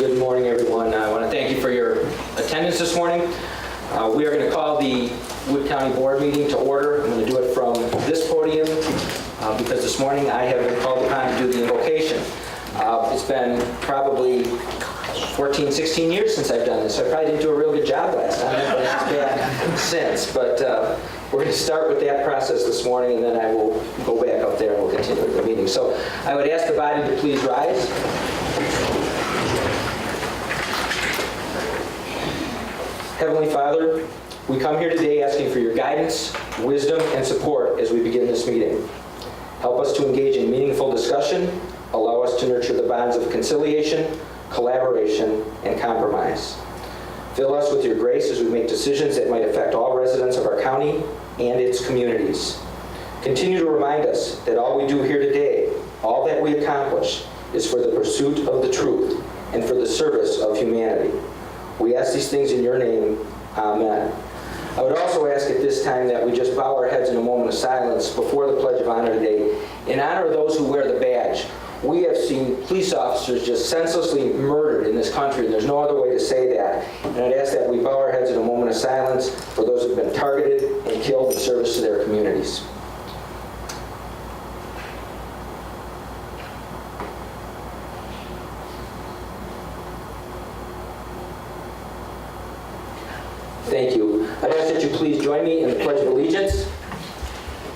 Good morning, everyone. I want to thank you for your attendance this morning. We are going to call the Wood County Board meeting to order. I'm going to do it from this podium because this morning I have been called upon to do the invocation. It's been probably 14, 16 years since I've done this, so I probably didn't do a real good job last time, but it's been since. But we're going to start with that process this morning, and then I will go back up there and we'll continue with the meeting. So I would ask the body to please rise. Heavenly Father, we come here today asking for your guidance, wisdom, and support as we begin this meeting. Help us to engage in meaningful discussion, allow us to nurture the bonds of conciliation, collaboration, and compromise. Fill us with your grace as we make decisions that might affect all residents of our county and its communities. Continue to remind us that all we do here today, all that we accomplish, is for the pursuit of the truth and for the service of humanity. We ask these things in your name. Amen. I would also ask at this time that we just bow our heads in a moment of silence before the Pledge of Honor today in honor of those who wear the badge. We have seen police officers just senselessly murdered in this country, and there's no other way to say that. And I'd ask that we bow our heads in a moment of silence for those who have been targeted and killed in service to their communities. Thank you. I'd ask that you please join me in the Pledge of Allegiance.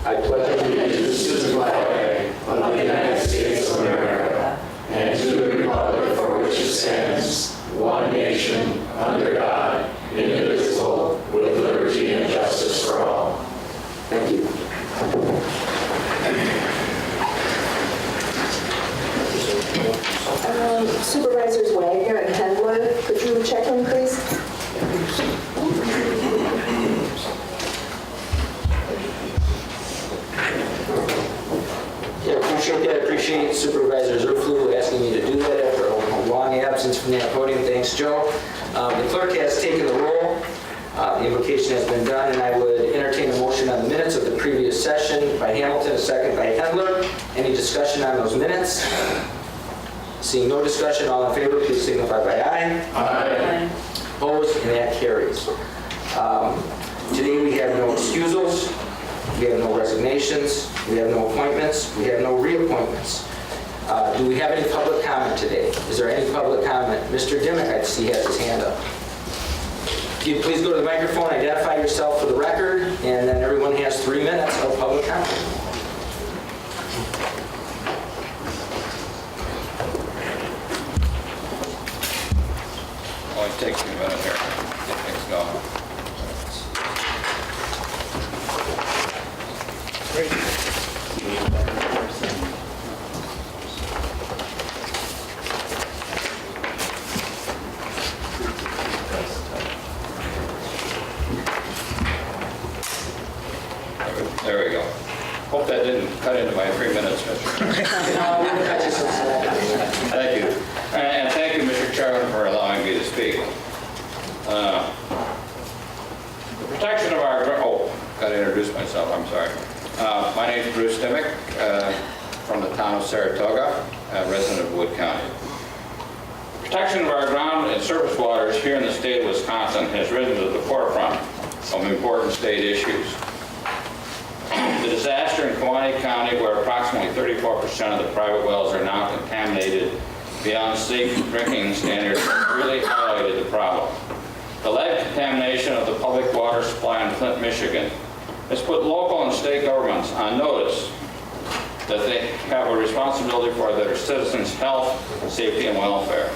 I pledge allegiance to the flag of the United States of America and to the republic for which it stands, one nation, under God, indivisible, with liberty and justice for all. Thank you. Supervisors Wagner and Hendler, could you check in, please? Yeah, appreciate that. Appreciate Supervisor Overflow asking me to do that after a long absence from that podium. Thanks, Joe. The clerk has taken the roll. The invocation has been done, and I would entertain a motion on the minutes of the previous session by Hamilton, a second by Hendler. Any discussion on those minutes? Seeing no discussion, all in favor, please signify by aye. Aye. Opposed, and that carries. Today we have no excusals, we have no resignations, we have no appointments, we have no reappointments. Do we have any public comment today? Is there any public comment? Mr. Dimmick, I see has his hand up. If you please go to the microphone, identify yourself for the record, and then everyone has 3 minutes of public comment. Only takes me a minute here to get things going. There we go. Hope that didn't cut into my 3 minutes, Mr. Thank you. And thank you, Mr. Chairman, for allowing me to speak. The protection of our, got to introduce myself, I'm sorry. My name is Bruce Dimmick, from the town of Saratoga, a resident of Wood County. Protection of our ground and surface waters here in the state of Wisconsin has risen to the forefront of important state issues. The disaster in Kewaunee County, where approximately 34% of the private wells are now contaminated beyond safe drinking standards, really highlighted the problem. The lead contamination of the public water supply in Flint, Michigan has put local and state governments on notice that they have a responsibility for their citizens' health, safety, and welfare.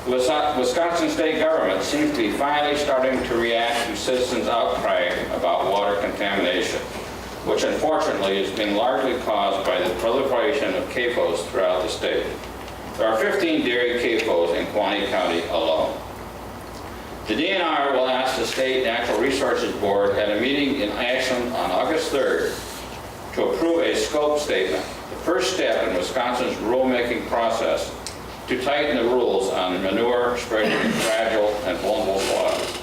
Wisconsin state government seems to be finally starting to react to citizens' outcry about water contamination, which unfortunately is being largely caused by the proliferation of CAFOs throughout the state. There are 15 dairy CAFOs in Kewaunee County alone. The DNR will ask the State Natural Resources Board at a meeting in Ashland on August 3rd to approve a scope statement, the first step in Wisconsin's rulemaking process to tighten the rules on manure spreading in fragile and vulnerable soils.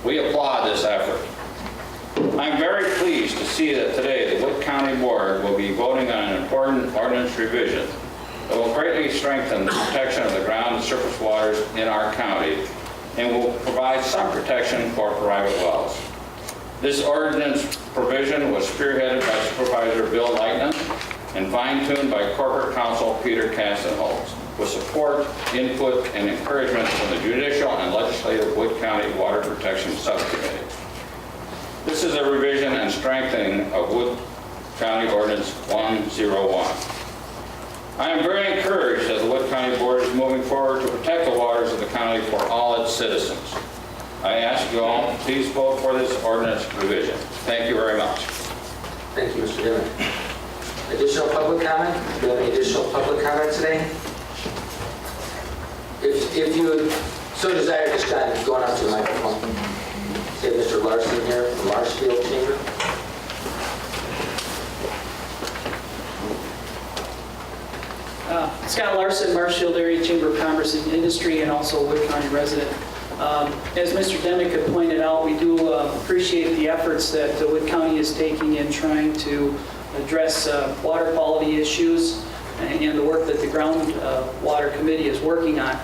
We applaud this effort. I'm very pleased to see that today the Wood County Board will be voting on an important ordinance revision that will greatly greatly strengthen the protection of the ground and surface waters in our county and will provide some protection for private wells. This ordinance provision was spearheaded by Supervisor Bill Lightnin and fine-tuned by Corporate Counsel Peter Castenholz, with support, input, and encouragement from the Judicial and Legislative Wood County Water Protection Subcommittee. This is a revision and strengthening of Wood County Ordinance 101. I am very encouraged that the Wood County Board is moving forward to protect the waters of the county for all its citizens. I ask you all, please vote for this ordinance revision. Thank you very much. Thank you, Mr. Dillon. Additional public comment? Do you have any additional public comment today? If you would so desire, just kind of going up to the microphone. See Mr. Larson here from Marshfield Chamber. Scott Larson, Marshfield Area Chamber of Commerce and Industry, and also a Wood County resident. As Mr. Demick had pointed out, we do appreciate the efforts that Wood County is taking in trying to address water quality issues and the work that the Groundwater Committee is working on.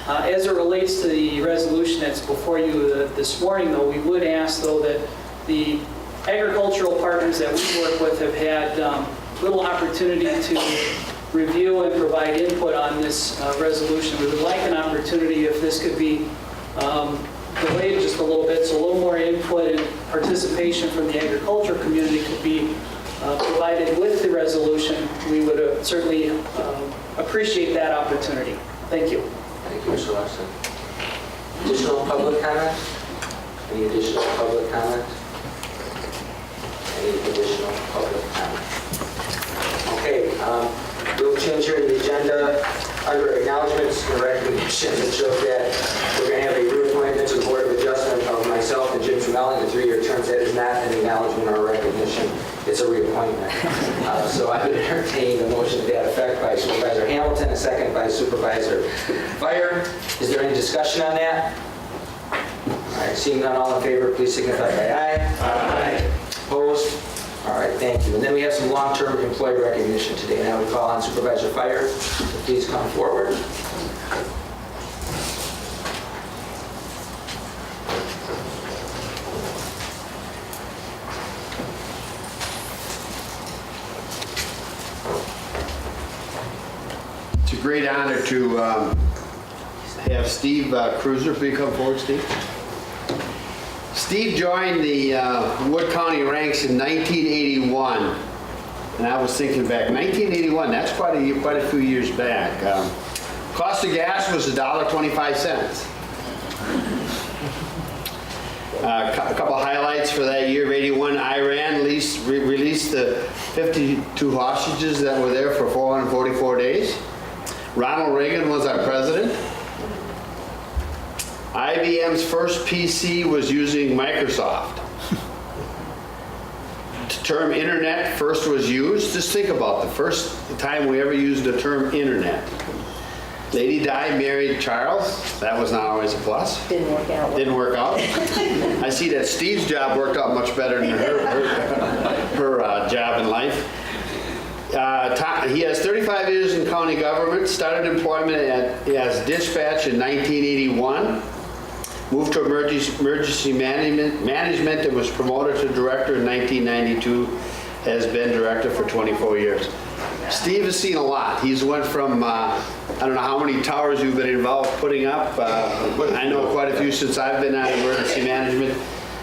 As it relates to the resolution that's before you this morning, though, we would ask, though, that the agricultural partners that we work with have had little opportunity to review and provide input on this resolution. We would like an opportunity if this could be delayed just a little bit, so a little more input and participation from the agriculture community could be provided with the resolution. We would certainly appreciate that opportunity. Thank you. Thank you, Mr. Larson. Additional public comment? Any additional public comment? Any additional public comment? Okay, we'll change here in the agenda under acknowledgments and recognitions. It shows that we're going to have a reappointment to the Board of Adjustment of myself and Jim Tremelli in 3-year terms. That is not an acknowledgement or a recognition. It's a reappointment. So I would entertain a motion to that effect by Supervisor Hamilton, a second by Supervisor Fire. Is there any discussion on that? All right, seeing none, all in favor, please signify by aye. Aye. Opposed? All right, thank you. And then we have some long-term employee recognition today. Now we call on Supervisor Fire to please come forward. It's a great honor to have Steve Cruiser. Please come forward, Steve. Steve joined the Wood County ranks in 1981, and I was thinking back, 1981, that's quite a few years back. Cost of gas was $1.25. A couple highlights for that year of 81, Iran released the 52 hostages that were there for 444 days. Ronald Reagan was our president. IBM's first PC was using Microsoft. The term internet first was used. Just think about the first time we ever used the term internet. Lady Di married Charles. That was not always a plus. Didn't work out. Didn't work out. I see that Steve's job worked out much better than her job in life. He has 35 years in county government, started employment as dispatch in 1981, moved to emergency management and was promoted to director in 1992, has been director for 24 years. Steve has seen a lot. He's went from, I don't know how many towers you've been involved putting up. I know quite a few since I've been on emergency management.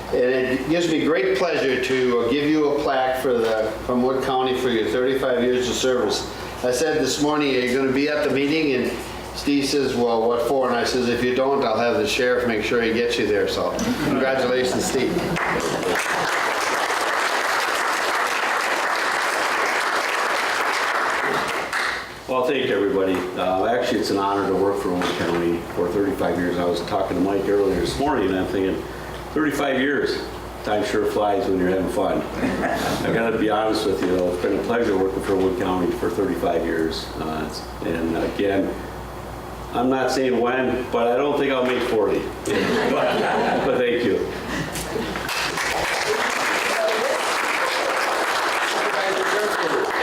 And it gives me great pleasure to give you a plaque from Wood County for your 35 years of service. I said this morning, are you going to be at the meeting? And Steve says, well, what for? And I says, if you don't, I'll have the sheriff make sure he gets you there. So congratulations, Steve. Well, thank you, everybody. Actually, it's an honor to work for Wood County for 35 years. I was talking to Mike earlier this morning, and I'm thinking, 35 years. Time sure flies when you're having fun. I got to be honest with you, it's been a pleasure working for Wood County for 35 years. And again, I'm not saying when, but I don't think I'll make 40. But thank you.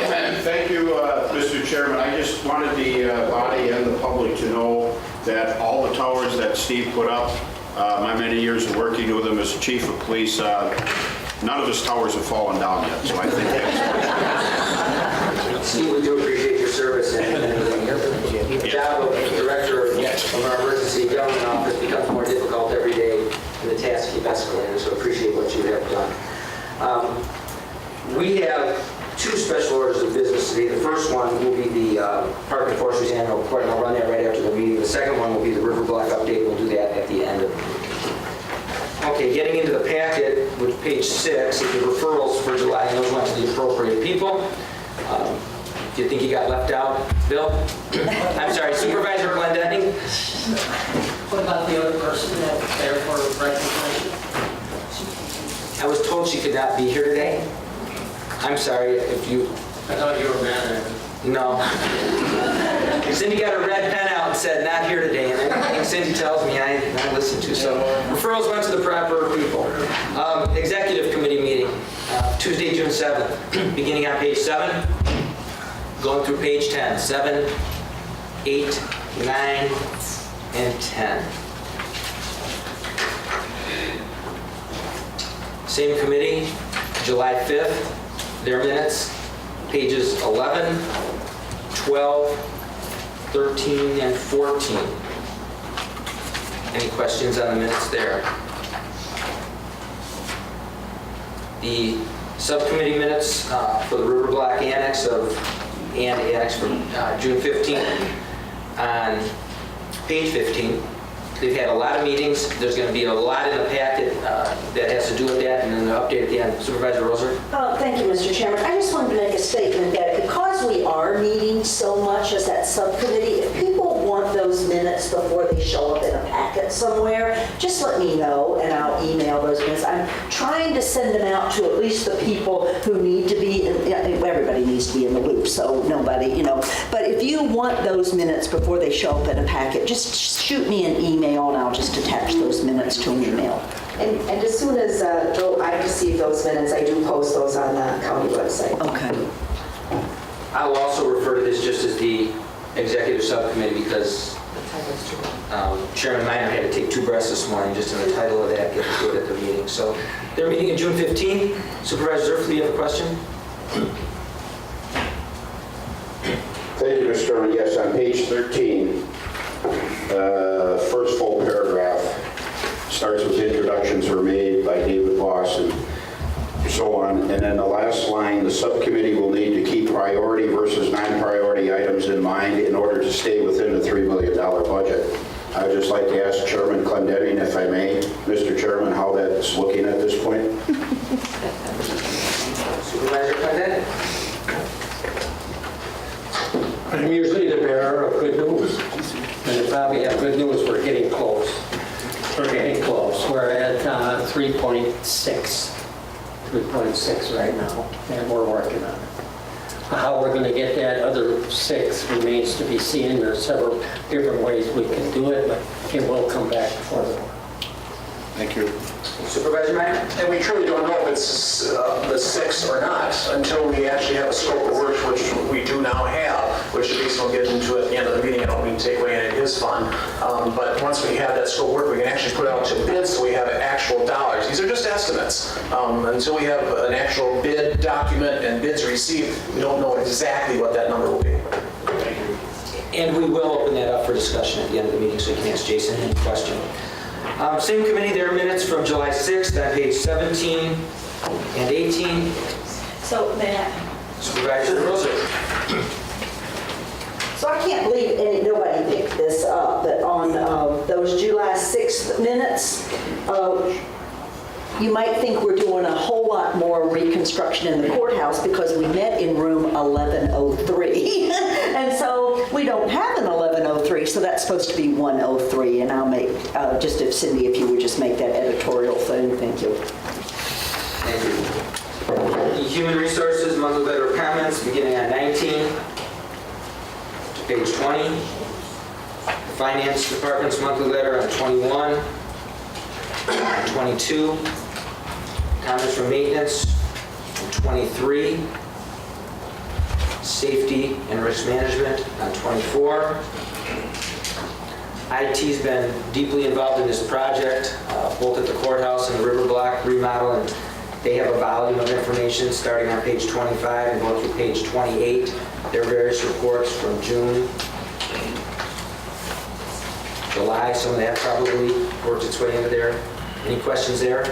Amen. Thank Thank you, Mr. Chairman. I just wanted the body and the public to know that all the towers that Steve put up, my many years of working with him as chief of police, none of his towers have fallen down yet, so I think that's... Steve, we do appreciate your service and the job of director of our emergency government office becomes more difficult every day and the tasks keep escalating, so appreciate what you have done. We have two special orders of business today. The first one will be the Park Forestry's annual report, and I'll run that right after the meeting. The second one will be the River Bluff update. We'll do that at the end of the meeting. Okay, getting into the packet with page 6, the referrals for July, and those went to the appropriate people. Do you think you got left out, Bill? I'm sorry, Supervisor Glendenning? What about the other person that's there for recognition? I was told she could not be here today. I'm sorry if you... I thought you were mad at her. No. Cindy got a red pen out and said, not here today, and everything Cindy tells me I listen to. So referrals went to the proper people. Executive committee meeting, Tuesday, June 7th, beginning on page 7, going through page 10, 7, 8, 9, and 10. Same committee, July 5th, their minutes, pages 11, 12, 13, and 14. Any questions on the minutes there? The subcommittee minutes for the River Block Annex from June 15th on page 15. They've had a lot of meetings. There's going to be a lot in the packet that has to do with that, and then the update at the end. Supervisor Roser? Thank you, Mr. Chairman. I just wanted to make a statement that because we are meeting so much as that subcommittee, if people want those minutes before they show up in a packet somewhere, just let me know and I'll email those minutes. I'm trying to send them out to at least the people who need to be, everybody needs to be in the loop, so nobody, But if you want those minutes before they show up in a packet, just shoot me an email and I'll just attach those minutes to an email. And as soon as I receive those minutes, I do post those on the county website. Okay. I'll also refer to this just as the executive subcommittee because Chairman Minor had to take 2 breaths this morning just in the title of that, get to it at the meeting. So they're meeting on June 15th. Supervisor Zerfli, do you have a question? Thank you, Mr. Chairman. Yes, on page 13, first full paragraph starts with introductions were made by David Voss and so on. And then the last line, the subcommittee will need to keep priority versus non-priority items in mind in order to stay within the $3 million budget. I'd just like to ask Chairman Clendenning, if I may, Mr. Chairman, how that's looking at this point. Supervisor Clendenning? I'm usually the bearer of good news. And if we have good news, we're getting close. We're getting close. We're at 3.6 right now, and we're working on it. How we're going to get that other 6 remains to be seen. There's several different ways we can do it, but it will come back before the board. Thank you. Supervisor Minor? And we truly don't know if it's the 6 or not until we actually have a scope of work, which we do now have, which at least we'll get into at the end of the meeting. I don't mean to take away any of his fun. But once we have that scope of work, we can actually put out to bids so we have actual dollars. These are just estimates. Until we have an actual bid document and bids received, we don't know exactly what that number will be. And we will open that up for discussion at the end of the meeting so you can ask Jason any question. Same committee, their minutes from July 6th on page 17 and 18. So, Matt. Supervisor Roser. So I can't believe nobody picked this up, but on those July 6th minutes, you might think we're doing a whole lot more reconstruction in the courthouse because we met in room 1103. And so we don't have an 1103, so that's supposed to be 103. And I'll make, just if Cindy, if you would just make that editorial thing, thank you. Thank you. The Human Resources monthly letter of comments beginning on 19 to page 20. The Finance Department's monthly letter on 21 and 22. Comments from maintenance on 23. safety and risk management on 24. IT's been deeply involved in this project, both at the courthouse and the river block remodel, and they have a volume of information starting on page 25 and going through page 28. Their various reports from June, July, some of that probably worked its way into there. Any questions there?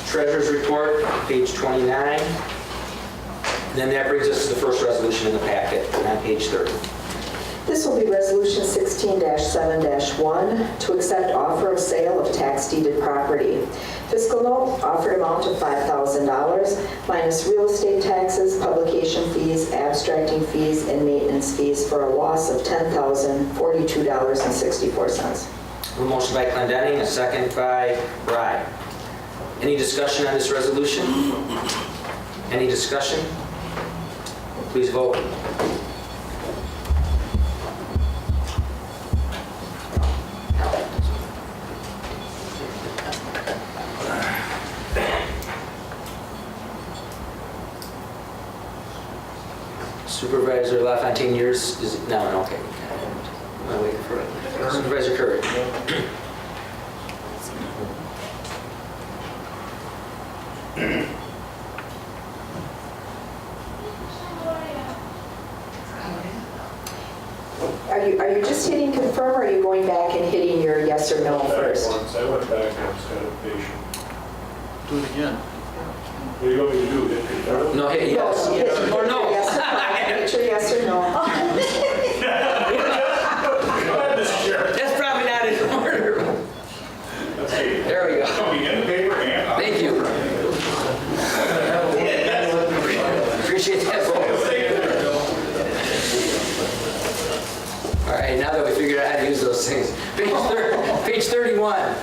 Treasurer's report, page 29. And then that brings us to the first resolution in the packet on page 30. This will be Resolution 16-7-1 to accept offer of sale of tax deeded property. Fiscal note, offered amount of $5,000 minus real estate taxes, publication fees, abstracting fees, and maintenance fees for a loss of $10,042.64. A motion by Clendenning, a second by Rye. Any discussion on this resolution? Any discussion? Please vote. Supervisor LaFontaine, yours is, no, okay. I'm waiting for it. Supervisor Curry. Are you just hitting confirm, or are you going back and hitting your yes or no first? I went back and instead of patient. Do it again. What do you want me to do? Hit confirm? No, hit yes. Or no. Yes or no. Hit your yes or no. Go ahead, Mr. Chair. That's probably not in order. There we go. In the paper and Thank you. Appreciate that vote. All right, now that we figured out how to use those things. Page 31.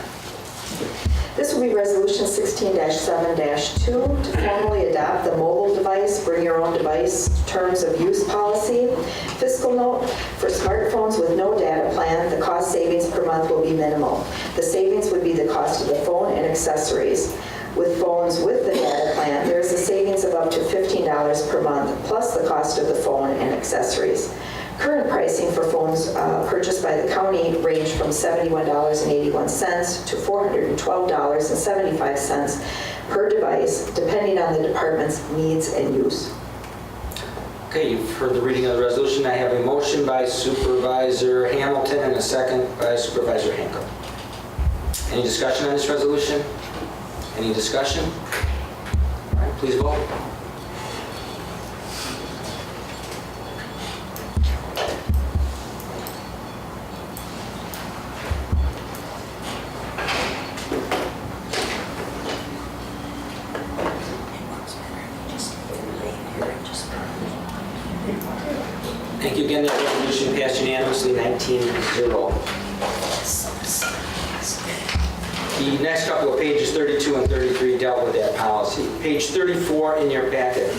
This will be Resolution 16-7-2 to formally adopt the mobile device, bring your own device terms of use policy. Fiscal note, for smartphones with no data plan, the cost savings per month will be minimal. The savings would be the cost of the phone and accessories. With phones with the data plan, there is a savings of up to $15 per month, plus the cost of the phone and accessories. Current pricing for phones purchased by the county range from $71.81 to $412.75 per device, depending on the department's needs and use. Okay, you've heard the reading of the resolution. I have a motion by Supervisor Hamilton and a second by Supervisor Hankel. Any discussion on this resolution? Any discussion? All right, please vote. Thank you again. That resolution passed unanimously, 19-0. The next couple of pages, 32 and 33, dealt with that policy. Page 34 in your packet,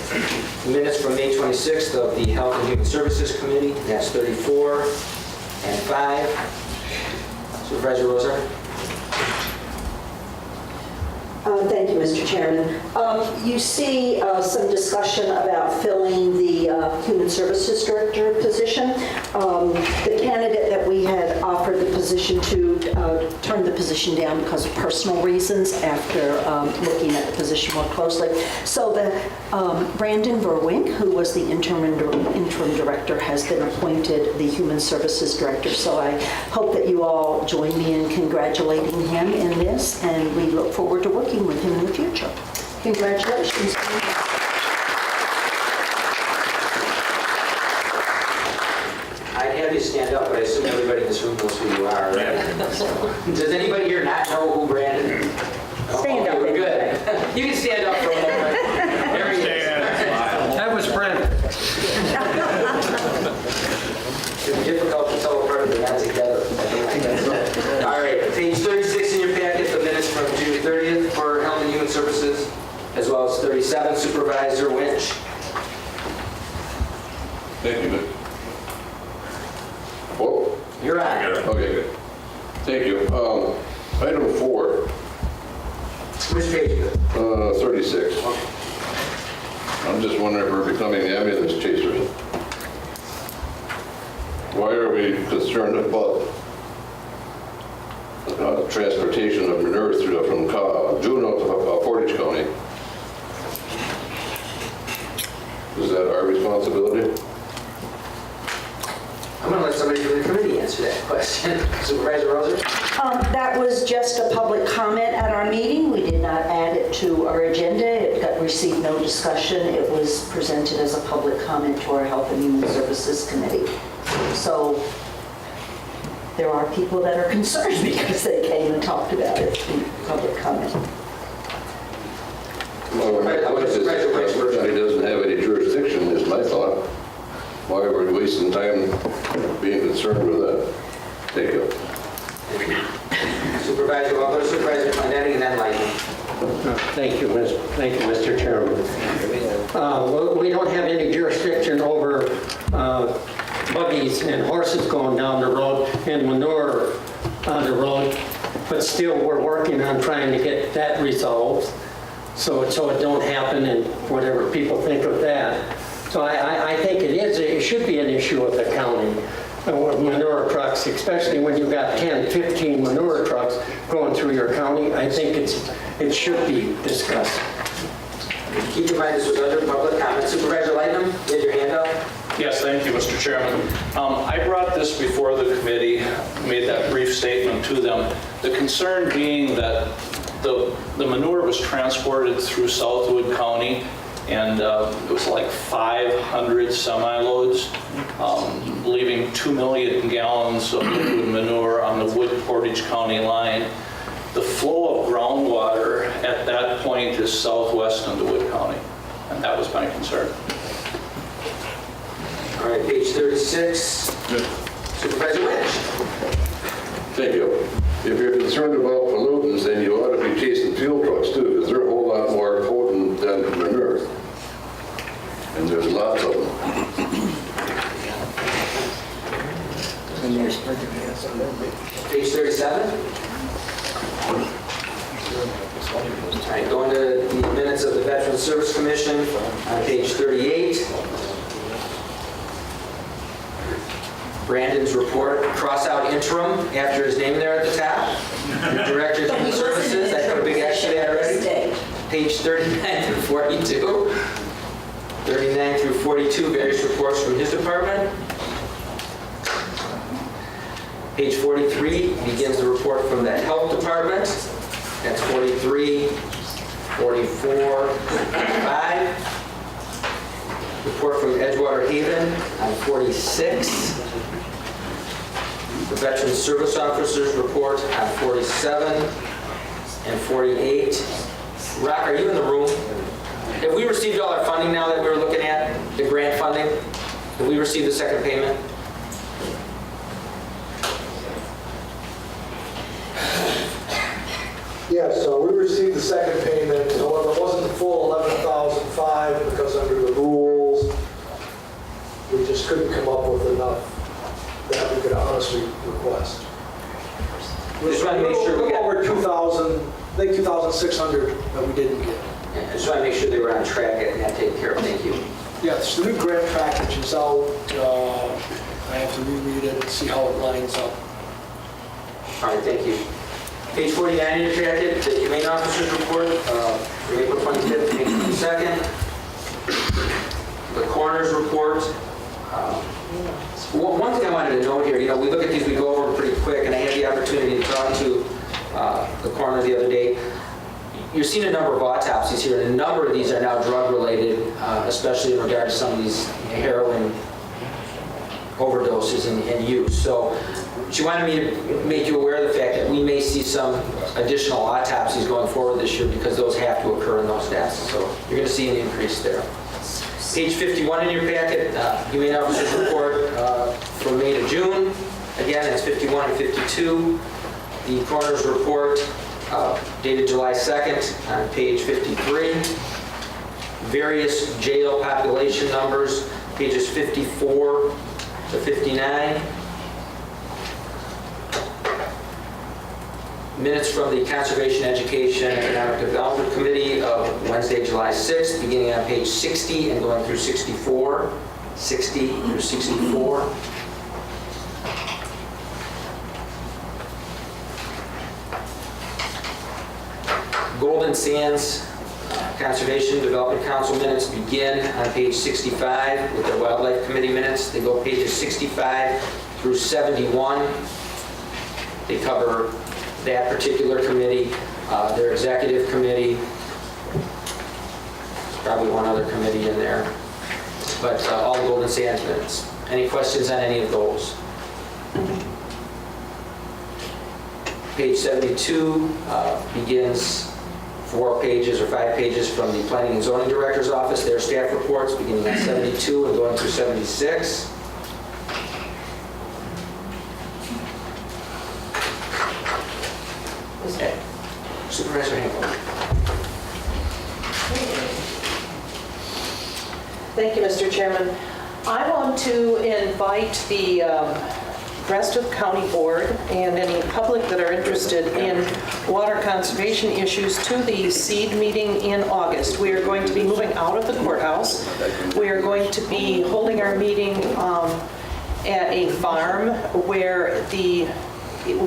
minutes from May 26th of the Health and Human Services Committee. That's 34 and 5. Supervisor Rosar. Thank you, Mr. Chairman. You see some discussion about filling the Human Services Director position. The candidate that we had offered the position to turned the position down because of personal reasons after looking at the position more closely. So the Brandon Verwink, who was the interim director, has been appointed the Human Services Director. So I hope that you all join me in congratulating him in this, and we look forward to working with him in the future. Congratulations. I'd have you stand up, but I assume everybody in this room knows who you are, right? Does anybody here not know who Brandon is? Stand up. We're good. You can stand up for a moment. There he is. That was Brent. It's difficult to tell apart if they're not together. All right, page 36 in your packet, the minutes from June 30th for Health and Human Services, as well as 37, Supervisor Winch. Thank you. Oh, you're on. Okay, good. Thank you. Item 4, Which page is it? 36. I'm just wondering if we're becoming ambulance chasers. Why are we concerned about transportation of manure from Juneau to Portage County? Is that our responsibility? I'm going to let somebody from the committee answer that question. Supervisor Roser? That was just a public comment at our meeting. We did not add it to our agenda. It received no discussion. It was presented as a public comment to our Health and Human Services Committee. So there are people that are concerned because they came and talked about it in public comment. Well, my point is, he doesn't have any jurisdiction, is my thought. Why are we wasting time being concerned with that? Thank you. Supervisor Walker, Supervisor Clendening, and then Lightning. Thank you, Mr. Chairman. We don't have any jurisdiction over buggies and horses going down the road and manure on the road, but still we're working on trying to get that resolved so it don't happen and whatever people think of that. So I think it should be an issue of the county with manure trucks, especially when you've got 10, 15 manure trucks going through your county. I think it should be discussed. Keep in mind this was under public comment. Supervisor Lightning, you had your hand up. Yes, thank you, Mr. Chairman. I brought this before the committee, made that brief statement to them. The concern being that the manure was transported through Southwood County, and it was like 500 semi-loads, leaving 2 million gallons of liquid manure on the Wood-Portage County line. The flow of groundwater at that point is southwest into Wood County, and that was my concern. All right, page 36. Supervisor Lynch. Thank you. If you're concerned about pollutants, then you ought to be chasing fuel trucks too, because they're a whole lot more potent than manure. And there's lots of them. Page 37. All right, going to the minutes of the Veterans Service Commission on page 38. Brandon's report, cross out interim after his name there at the top. Director of Human Services, I put a big X to that already. Page 39 through 42. 39 through 42, various reports from his department. Page 43 begins the report from the Health Department. That's 43, 44, 45. Report from Edgewater Haven on 46. The Veteran Service Officers report on 47 and 48. Rock, are you in the room? Have we received all our funding now that we were looking at, the grant funding? Have we received the second payment? Yes, so we received the second payment. However, it wasn't the full $11,500 because under the rules, we just couldn't come up with enough that we could honestly request. Just want to make sure we got over 2,000, I think 2,600 that we didn't get. I just want to make sure they were on track and that taken care of. Thank you. Yes, the new grant package is out. I have to reread it and see how it lines up. All right, thank you. Page 49 in your packet, the Humane Officers Report for April 25th, May 22nd. The Coroner's Report. One thing I wanted to note here, we look at these, we go over them pretty quick, and I had the opportunity to talk to the coroner the other day. You're seeing a number of autopsies here, and a number of these are now drug-related, especially in regard to some of these heroin overdoses and use. So she wanted me to make you aware of the fact that we may see some additional autopsies going forward this year because those have to occur in those deaths. So you're going to see an increase there. Page 51 in your packet, Humane Officers Report from May to June. Again, that's 51 and 52. The Coroner's Report dated July 2nd on page 53. Various jail population numbers, pages 54 to 59. Minutes from the Conservation, Education, and Economic Development Committee of Wednesday, July 6th, beginning on page 60 and going through 64. 60 through 64. Golden Sands Conservation Development Council minutes begin on page 65 with the Wildlife Committee minutes. They go pages 65 through 71. They cover that particular committee, their executive committee. There's probably one other committee in there, but all the Golden Sands minutes. Any questions on any of those? Page 72 begins 4 pages or 5 pages from the Planning and Zoning Director's Office, their staff reports beginning on 72 and going through 76. Okay. Supervisor Hankel. Thank you, Mr. Chairman. I want to invite the rest of the county board and any public that are interested in water conservation issues to the SEED meeting in August. We are going to be moving out of the courthouse. We are going to be holding our meeting at a farm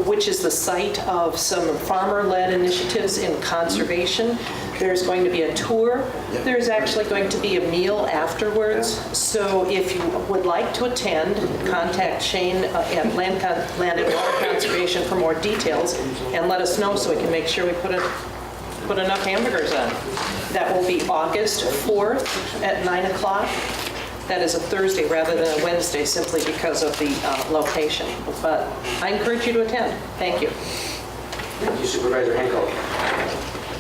which is the site of some farmer-led initiatives in conservation. There's going to be a tour. There's actually going to be a meal afterwards. So if you would like to attend, contact Shane at Land and Water Conservation for more details and let us know so we can make sure we put enough hamburgers on. That will be August 4th at 9 o'clock. That is a Thursday rather than a Wednesday simply because of the location. But I encourage you to attend. Thank you. Thank you, Supervisor Henkel.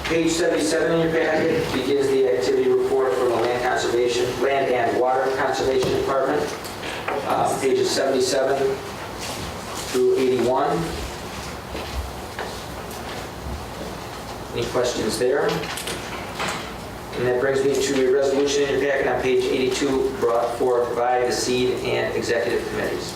Page 77 in your packet begins the activity report from the Land and Water Conservation Department. Pages 77 through 81. Any questions there? And that brings me to a resolution in your packet on page 82 brought forth by the SEED and executive committees.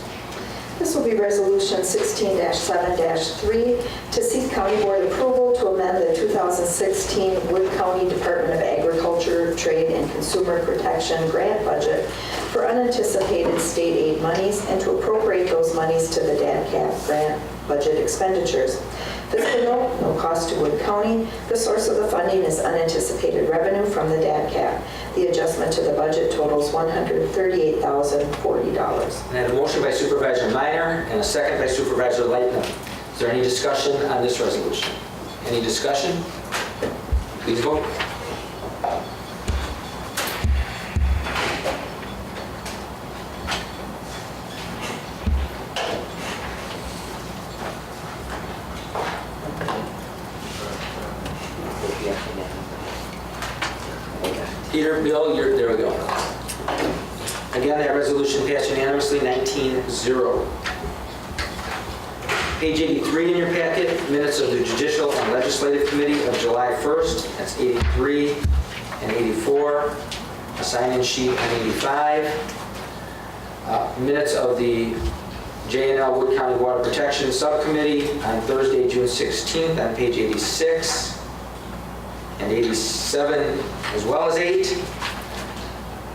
This will be Resolution 16-7-3 to seek County Board approval to amend the 2016 Wood County Department of Agriculture, Trade, and Consumer Protection grant budget for unanticipated state aid monies and to appropriate those monies to the DADCAP grant budget expenditures. Fiscal note, no cost to Wood County. The source of the funding is unanticipated revenue from the DADCAP. The adjustment to the budget totals $138,040. And I have a motion by Supervisor Minor and a second by Supervisor Leitner. Is there any discussion on this resolution? Any discussion? Please vote. Peter, Bill, there we go. Again, that resolution passed unanimously, 19-0. Page 83 in your packet, minutes of the Judicial and Legislative Committee of July 1st. That's 83 and 84. A sign-in sheet on 85. Minutes of the J&L Wood County Water Protection Subcommittee on Thursday, June 16th on page 86. And 87 as well as 8.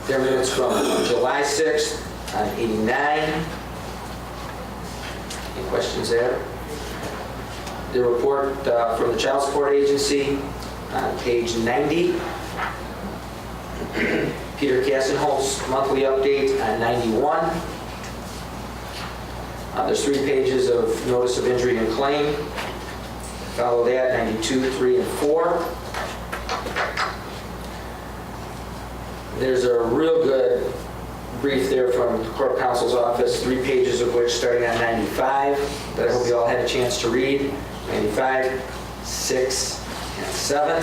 Their minutes from July 6th on 89. Any questions there? The report from the Child Support Agency on page 90. Peter Kassenholz's monthly update on 91. There's 3 pages of notice of injury and claim. Follow that, 92, 3, and 4. There's a real good brief there from the Corp Counsel's office, 3 pages of which starting on 95, that I hope you all had a chance to read. 95, 6, and 7.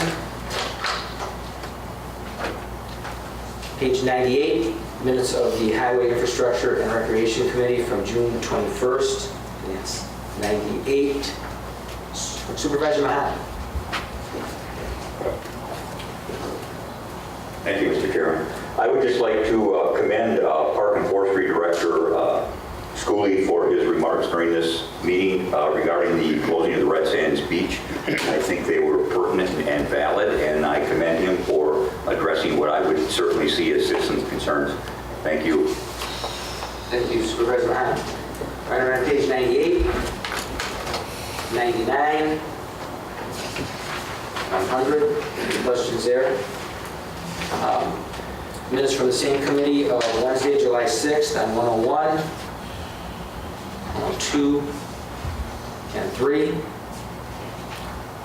Page 98, minutes of the Highway Infrastructure and Recreation Committee from June 21st. And it's 98. Supervisor Mahan. Thank you, Mr. Chairman. I would just like to commend Park and Forestry Director Schooley for his remarks during this meeting regarding the closing of the Red Sands Beach. I think they were pertinent and valid, and I commend him for addressing what I would certainly see as citizens' concerns. Thank you. Thank you, Supervisor Hahn. Right around page 98, 99, 100. Any questions there? Minutes from the same committee of Wednesday, July 6th on 101, 102, and 3.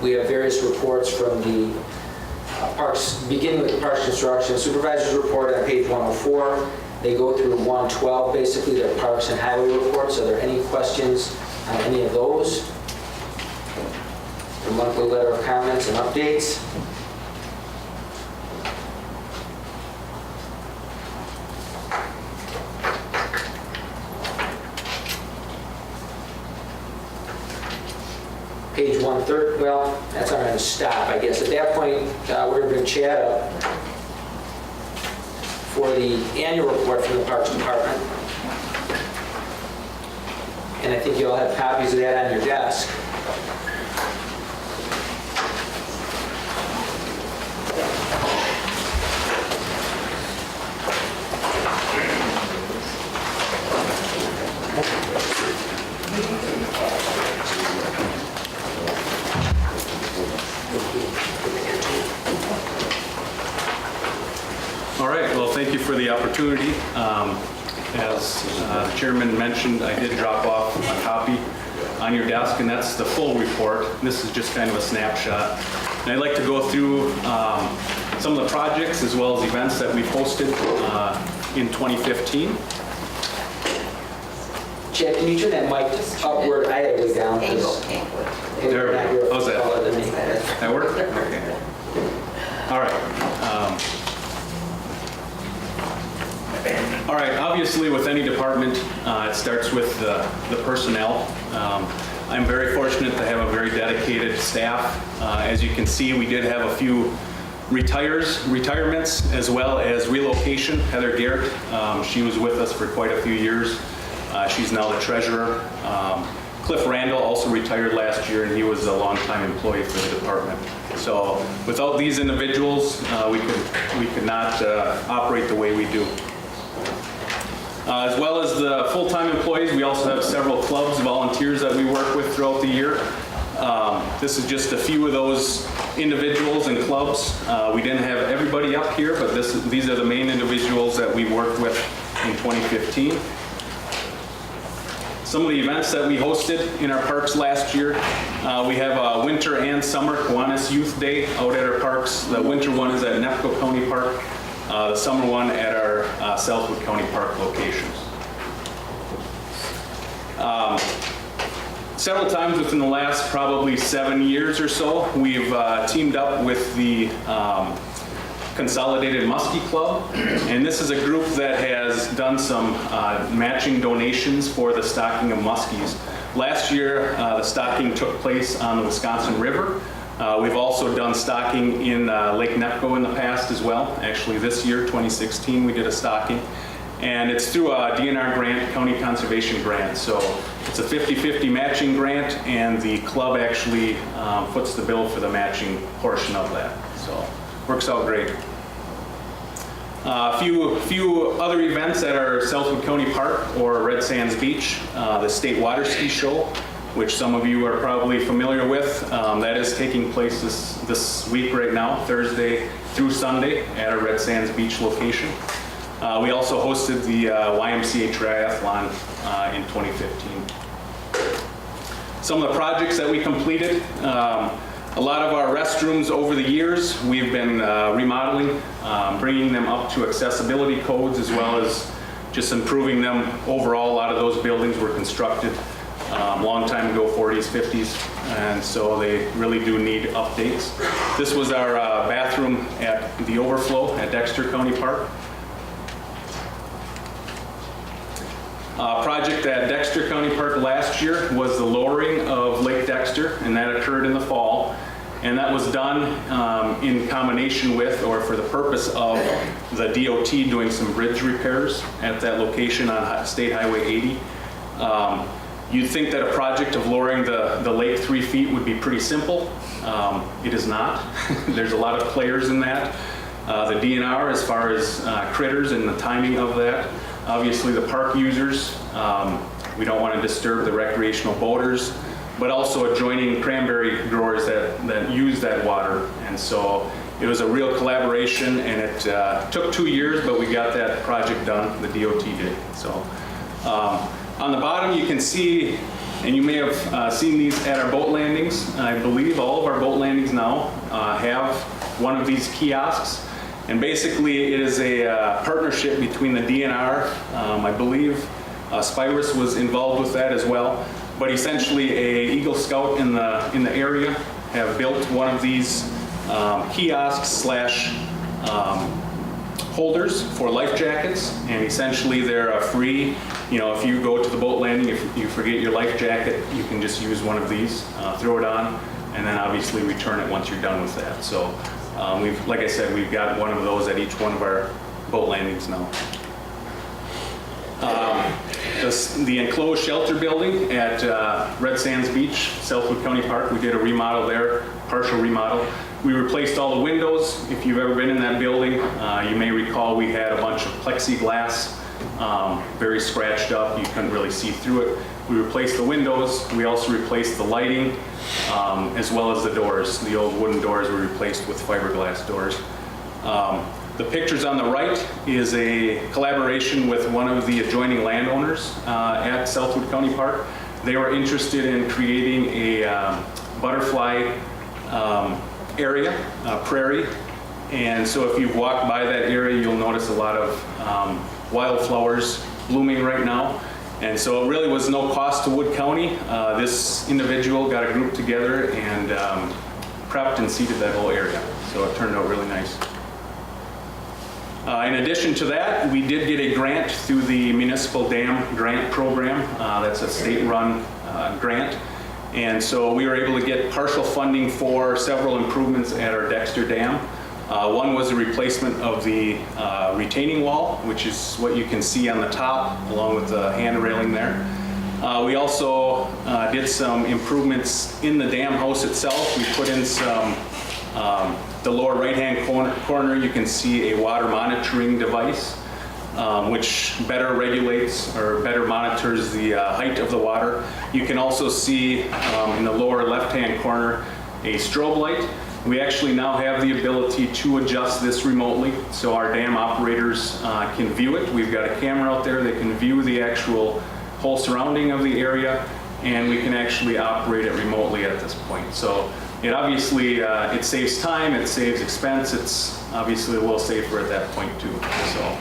We have various reports from the parks, beginning with the Parks Construction Supervisor's report on page 104. They go through 112, basically their parks and highway reports. Are there any questions on any of those? The monthly letter of comments and updates. Page 130, well, that's not going to stop, I guess. At that point, we're going to bring Chad up for the annual report from the Parks Department. And I think you all have copies of that on your desk. All right, well, thank you for the opportunity. As the chairman mentioned, I did drop off a copy on your desk, and that's the full report. This is just kind of a snapshot. And I'd like to go through some of the projects as well as events that we've hosted in 2015. Chad, can you turn that mic upward? I had it way down. There we go. How's that? That work? Okay. All right. All right, obviously with any department, it starts with the personnel. I'm very fortunate to have a very dedicated staff. As you can see, we did have a few retirements as well as relocation. Heather Garrett, she was with us for quite a few years. She's now the treasurer. Cliff Randall also retired last year, and he was a longtime employee for the department. So without these individuals, we could not operate the way we do. As well as the full-time employees, we also have several clubs, volunteers that we work with throughout the year. This is just a few of those individuals and clubs. We didn't have everybody up here, but these are the main individuals that we worked with in 2015. Some of the events that we hosted in our parks last year, we have a winter and summer Kiwanis Youth Day out at our parks. The winter one is at Nepco County Park. The summer one at our Southwood County Park locations. Several times within the last probably 7 years or so, we've teamed up with the Consolidated Muskie Club, and this is a group that has done some matching donations for the stocking of muskies. Last year, the stocking took place on the Wisconsin River. We've also done stocking in Lake Nepco in the past as well. Actually, this year, 2016, we did a stocking. And it's through a DNR grant, County Conservation Grant. So it's a 50-50 matching grant, and the club actually puts the bill for the matching portion of that. So works out great. A few other events at our Southwood County Park or Red Sands Beach, the State Water Ski Show, which some of you are probably familiar with. That is taking place this week right now, Thursday through Sunday at our Red Sands Beach location. We also hosted the YMCA Triathlon in 2015. Some of the projects that we completed, a lot of our restrooms over the years, we've been remodeling, bringing them up to accessibility codes as well as just improving them overall. A lot of those buildings were constructed long time ago, 40s, 50s, and so they really do need updates. This was our bathroom at the Overflow at Dexter County Park. Project at Dexter County Park last year was the lowering of Lake Dexter, and that occurred in the fall. And that was done in combination with, or for the purpose of, the DOT doing some bridge repairs at that location on State Highway 80. You'd think that a project of lowering the lake 3 feet would be pretty simple. It is not. There's a lot of players in that. The DNR as far as critters and the timing of that. Obviously the park users. We don't want to disturb the recreational boaters, but also adjoining cranberry growers that use that water. And so it was a real collaboration, and it took 2 years, but we got that project done. The DOT did. So on the bottom you can see, and you may have seen these at our boat landings. I believe all of our boat landings now have one of these kiosks. And basically it is a partnership between the DNR, I believe Spyrus was involved with that as well. But essentially a Eagle Scout in the area have built one of these kiosks slash holders for life jackets, and essentially they're free. You know, if you go to the boat landing, if you forget your life jacket, you can just use one of these, throw it on, and then obviously return it once you're done with that. So like I said, we've got one of those at each one of our boat landings now. The enclosed shelter building at Red Sands Beach, Southwood County Park, we did a remodel there, partial remodel. We replaced all the windows. If you've ever been in that building, you may recall we had a bunch of plexiglass, very scratched up. You couldn't really see through it. We replaced the windows. We also replaced the lighting, as well as the doors. The old wooden doors were replaced with fiberglass doors. The pictures on the right is a collaboration with one of the adjoining landowners at Southwood County Park. They were interested in creating a butterfly area, prairie. And so if you've walked by that area, you'll notice a lot of wildflowers blooming right now. And so it really was no cost to Wood County. This individual got a group together and prepped and seeded that whole area. So it turned out really nice. In addition to that, we did get a grant through the Municipal Dam Grant Program. That's a state-run grant. And so we were able to get partial funding for several improvements at our Dexter Dam. One was a replacement of the retaining wall, which is what you can see on the top, along with the hand railing there. We also did some improvements in the dam house itself. We put in some, the lower right-hand corner, you can see a water monitoring device, which better regulates or better monitors the height of the water. You can also see in the lower left-hand corner a strobe light. We actually now have the ability to adjust this remotely, so our dam operators can view it. We've got a camera out there that can view the actual whole surrounding of the area, and we can actually operate it remotely at this point. So it obviously, it saves time, it saves expense, it's obviously a little safer at that point too. So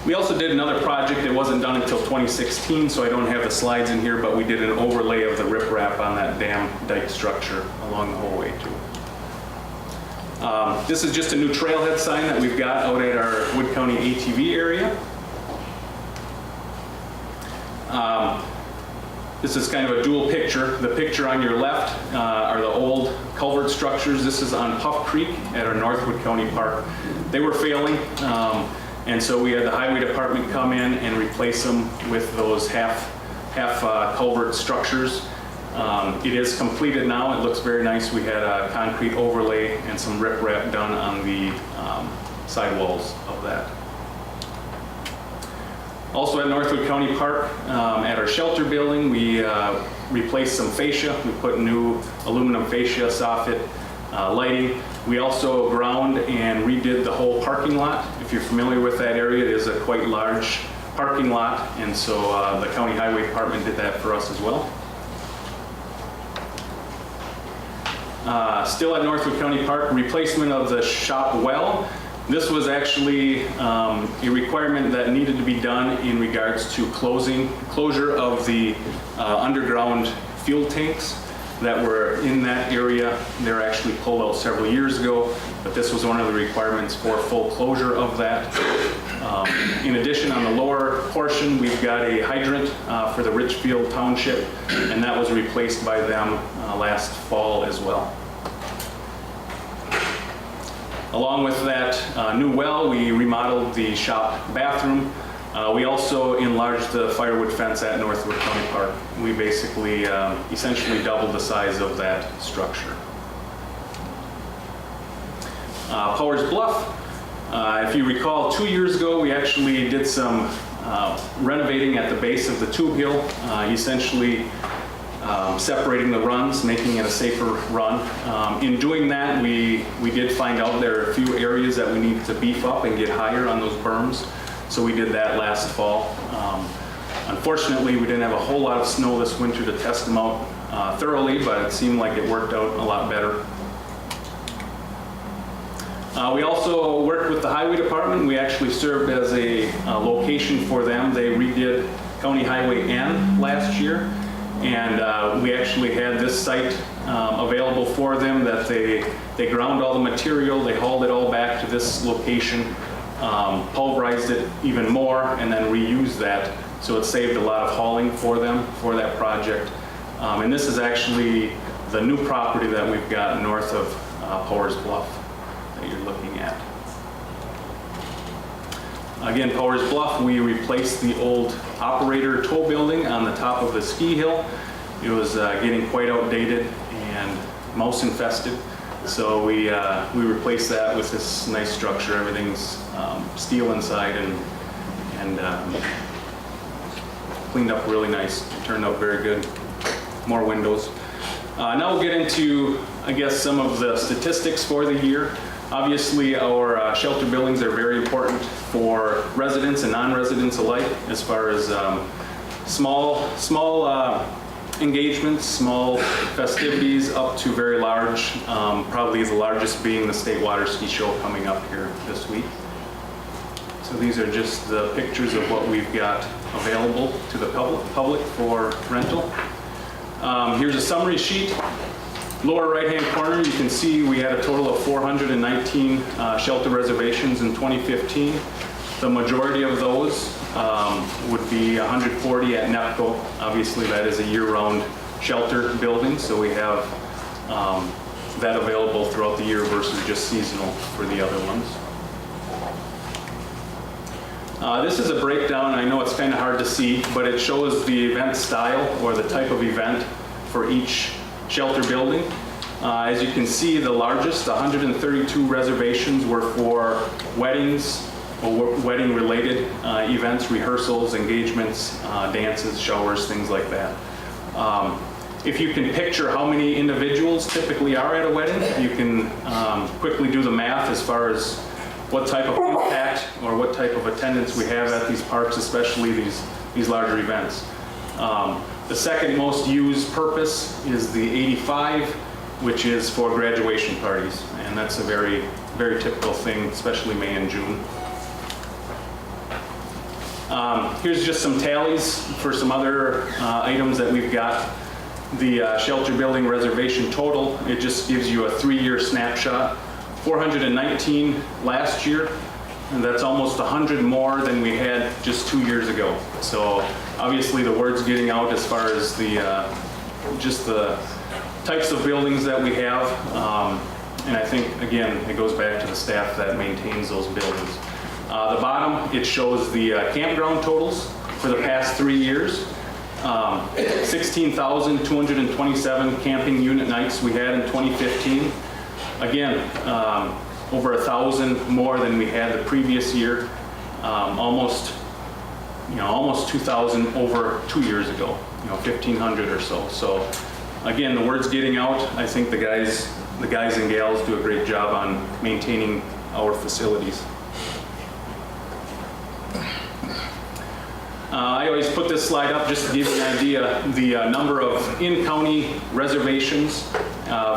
we also did another project that wasn't done until 2016, so I don't have the slides in here, but we did an overlay of the riprap on that dam dike structure along the whole way too. This is just a new trailhead sign that we've got out at our Wood County ATV area. This is kind of a dual picture. The picture on your left are the old culvert structures. This is on Puff Creek at our Northwood County Park. They were failing, and so we had the highway department come in and replace them with those half culvert structures. It is completed now. It looks very nice. We had a concrete overlay and some riprap done on the sidewalls of that. Also at Northwood County Park, at our shelter building, we replaced some fascia. We put new aluminum fascia, soffit, lighting. We also ground and redid the whole parking lot. If you're familiar with that area, it is a quite large parking lot, and so the County Highway Department did that for us as well. Still at Northwood County Park, replacement of the shop well. This was actually a requirement that needed to be done in regards to closure of the underground fuel tanks that were in that area. They were actually pulled out several years ago, but this was one of the requirements for full closure of that. In addition, on the lower portion, we've got a hydrant for the Richfield Township, and that was replaced by them last fall as well. Along with that new well, we remodeled the shop bathroom. We also enlarged the firewood fence at Northwood County Park. We basically essentially doubled the size of that structure. Powers Bluff, if you recall, 2 years ago we actually did some renovating at the base of the tube hill, essentially separating the runs, making it a safer run. In doing that, we did find out there are a few areas that we need to beef up and get higher on those berms. So we did that last fall. Unfortunately, we didn't have a whole lot of snow this winter to test them out thoroughly, but it seemed like it worked out a lot better. We also worked with the Highway Department. We actually served as a location for them. They redid County Highway N last year, and we actually had this site available for them that they ground all the material, they hauled it all back to this location, pulverized it even more, and then reused that. So it saved a lot of hauling for them for that project. And this is actually the new property that we've got north of Powers Bluff that you're looking at. Again, Powers Bluff, we replaced the old operator tow building on the top of the ski hill. It was getting quite outdated and mouse infested. So we replaced that with this nice structure. Everything's steel inside and cleaned up really nice. It turned out very good. More windows. Now we'll get into, I guess, some of the statistics for the year. Obviously, our shelter buildings are very important for residents and non-residents alike, as far as small engagements, small festivities, up to very large, probably the largest being the State Water Ski Show coming up here this week. So these are just the pictures of what we've got available to the public for rental. Here's a summary sheet. Lower right-hand corner, you can see we had a total of 419 shelter reservations in 2015. The majority of those would be 140 at NEPCO. Obviously, that is a year-round shelter building, so we have that available throughout the year versus just seasonal for the other ones. This is a breakdown. I know it's kind of hard to see, but it shows the event style or the type of event for each shelter building. As you can see, the largest, 132 reservations, were for weddings or wedding-related events, rehearsals, engagements, dances, showers, things like that. If you can picture how many individuals typically are at a wedding, you can quickly do the math as far as what type of impact or what type of attendance we have at these parks, especially these larger events. The second most used purpose is the 85, which is for graduation parties, and that's a very, very typical thing, especially May and June. Here's just some tallies for some other items that we've got. The shelter building reservation total, it just gives you a 3-year snapshot. 419 last year, and that's almost 100 more than we had just 2 years ago. So obviously the word's getting out as far as just the types of buildings that we have, and I think, again, it goes back to the staff that maintains those buildings. The bottom, it shows the campground totals for the past 3 years. 16,227 camping unit nights we had in 2015. Again, over 1,000 more than we had the previous year. Almost 2,000 over 2 years ago. 1,500 or so. So, again, the word's getting out. I think the guys and gals do a great job on maintaining our facilities. I always put this slide up just to give you an idea the number of in-county reservations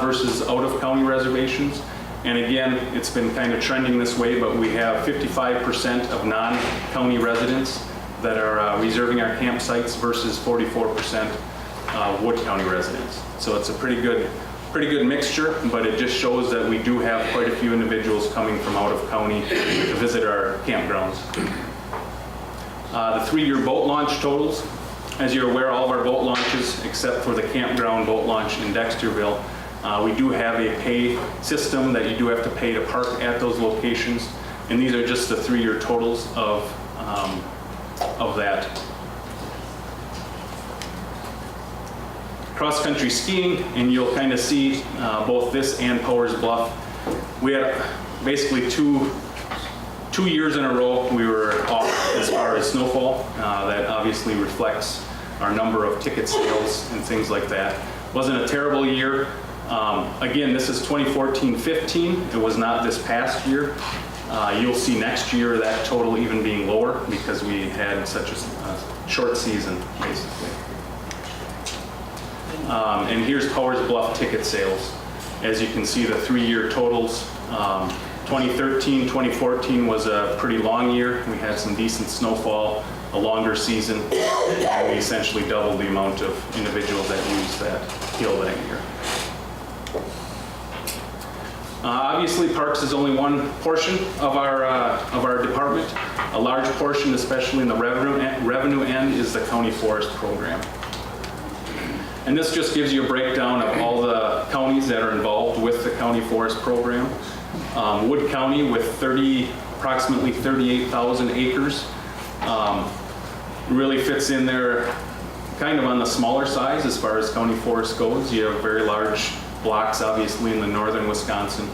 versus out-of-county reservations. And again, it's been kind of trending this way, but we have 55% of non-county residents that are reserving our campsites versus 44% Wood County residents. So it's a pretty good mixture, but it just shows that we do have quite a few individuals coming from out of county to visit our campgrounds. The 3-year boat launch totals. As you're aware, all of our boat launches, except for the campground boat launch in Dexterville, we do have a pay system that you do have to pay to park at those locations. And these are just the 3-year totals of of that. Cross-country skiing, and you'll kind of see both this and Powers Bluff. We had basically two years in a row we were off as far as snowfall. That obviously reflects our number of ticket sales and things like that. Wasn't a terrible year. Again, this is 2014-15. It was not this past year. You'll see next year that total even being lower because we had such a short season, basically. And here's Powers Bluff ticket sales. As you can see, the 3-year totals. 2013, 2014 was a pretty long year. We had some decent snowfall, a longer season, and we essentially doubled the amount of individuals that used that hill that year. Obviously, parks is only one portion of our department. A large portion, especially in the revenue end, is the county forest program. And this just gives you a breakdown of all the counties that are involved with the county forest program. Wood County with approximately 38,000 acres really fits in there kind of on the smaller size as far as county forest goes. You have very large blocks, obviously, in the northern Wisconsin.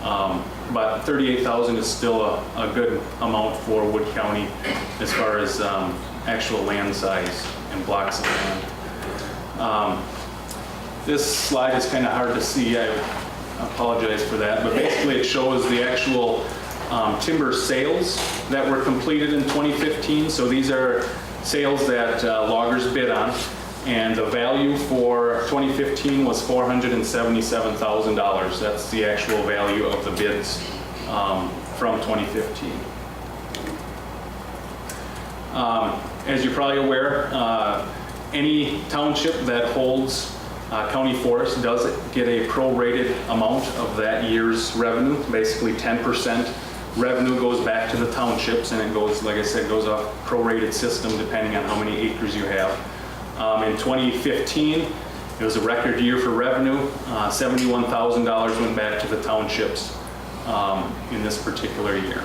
But 38,000 is still a good amount for Wood County as far as actual land size and blocks of land. This slide is kind of hard to see. I apologize for that, but basically it shows the actual timber sales that were completed in 2015. So these are sales that loggers bid on, and the value for 2015 was $477,000. That's the actual value of the bids from 2015. As you're probably aware, any township that holds county forest does get a prorated amount of that year's revenue. Basically 10% revenue goes back to the townships, and it goes, like I said, goes off prorated system depending on how many acres you have. In 2015, it was a record year for revenue. $71,000 went back to the townships in this particular year.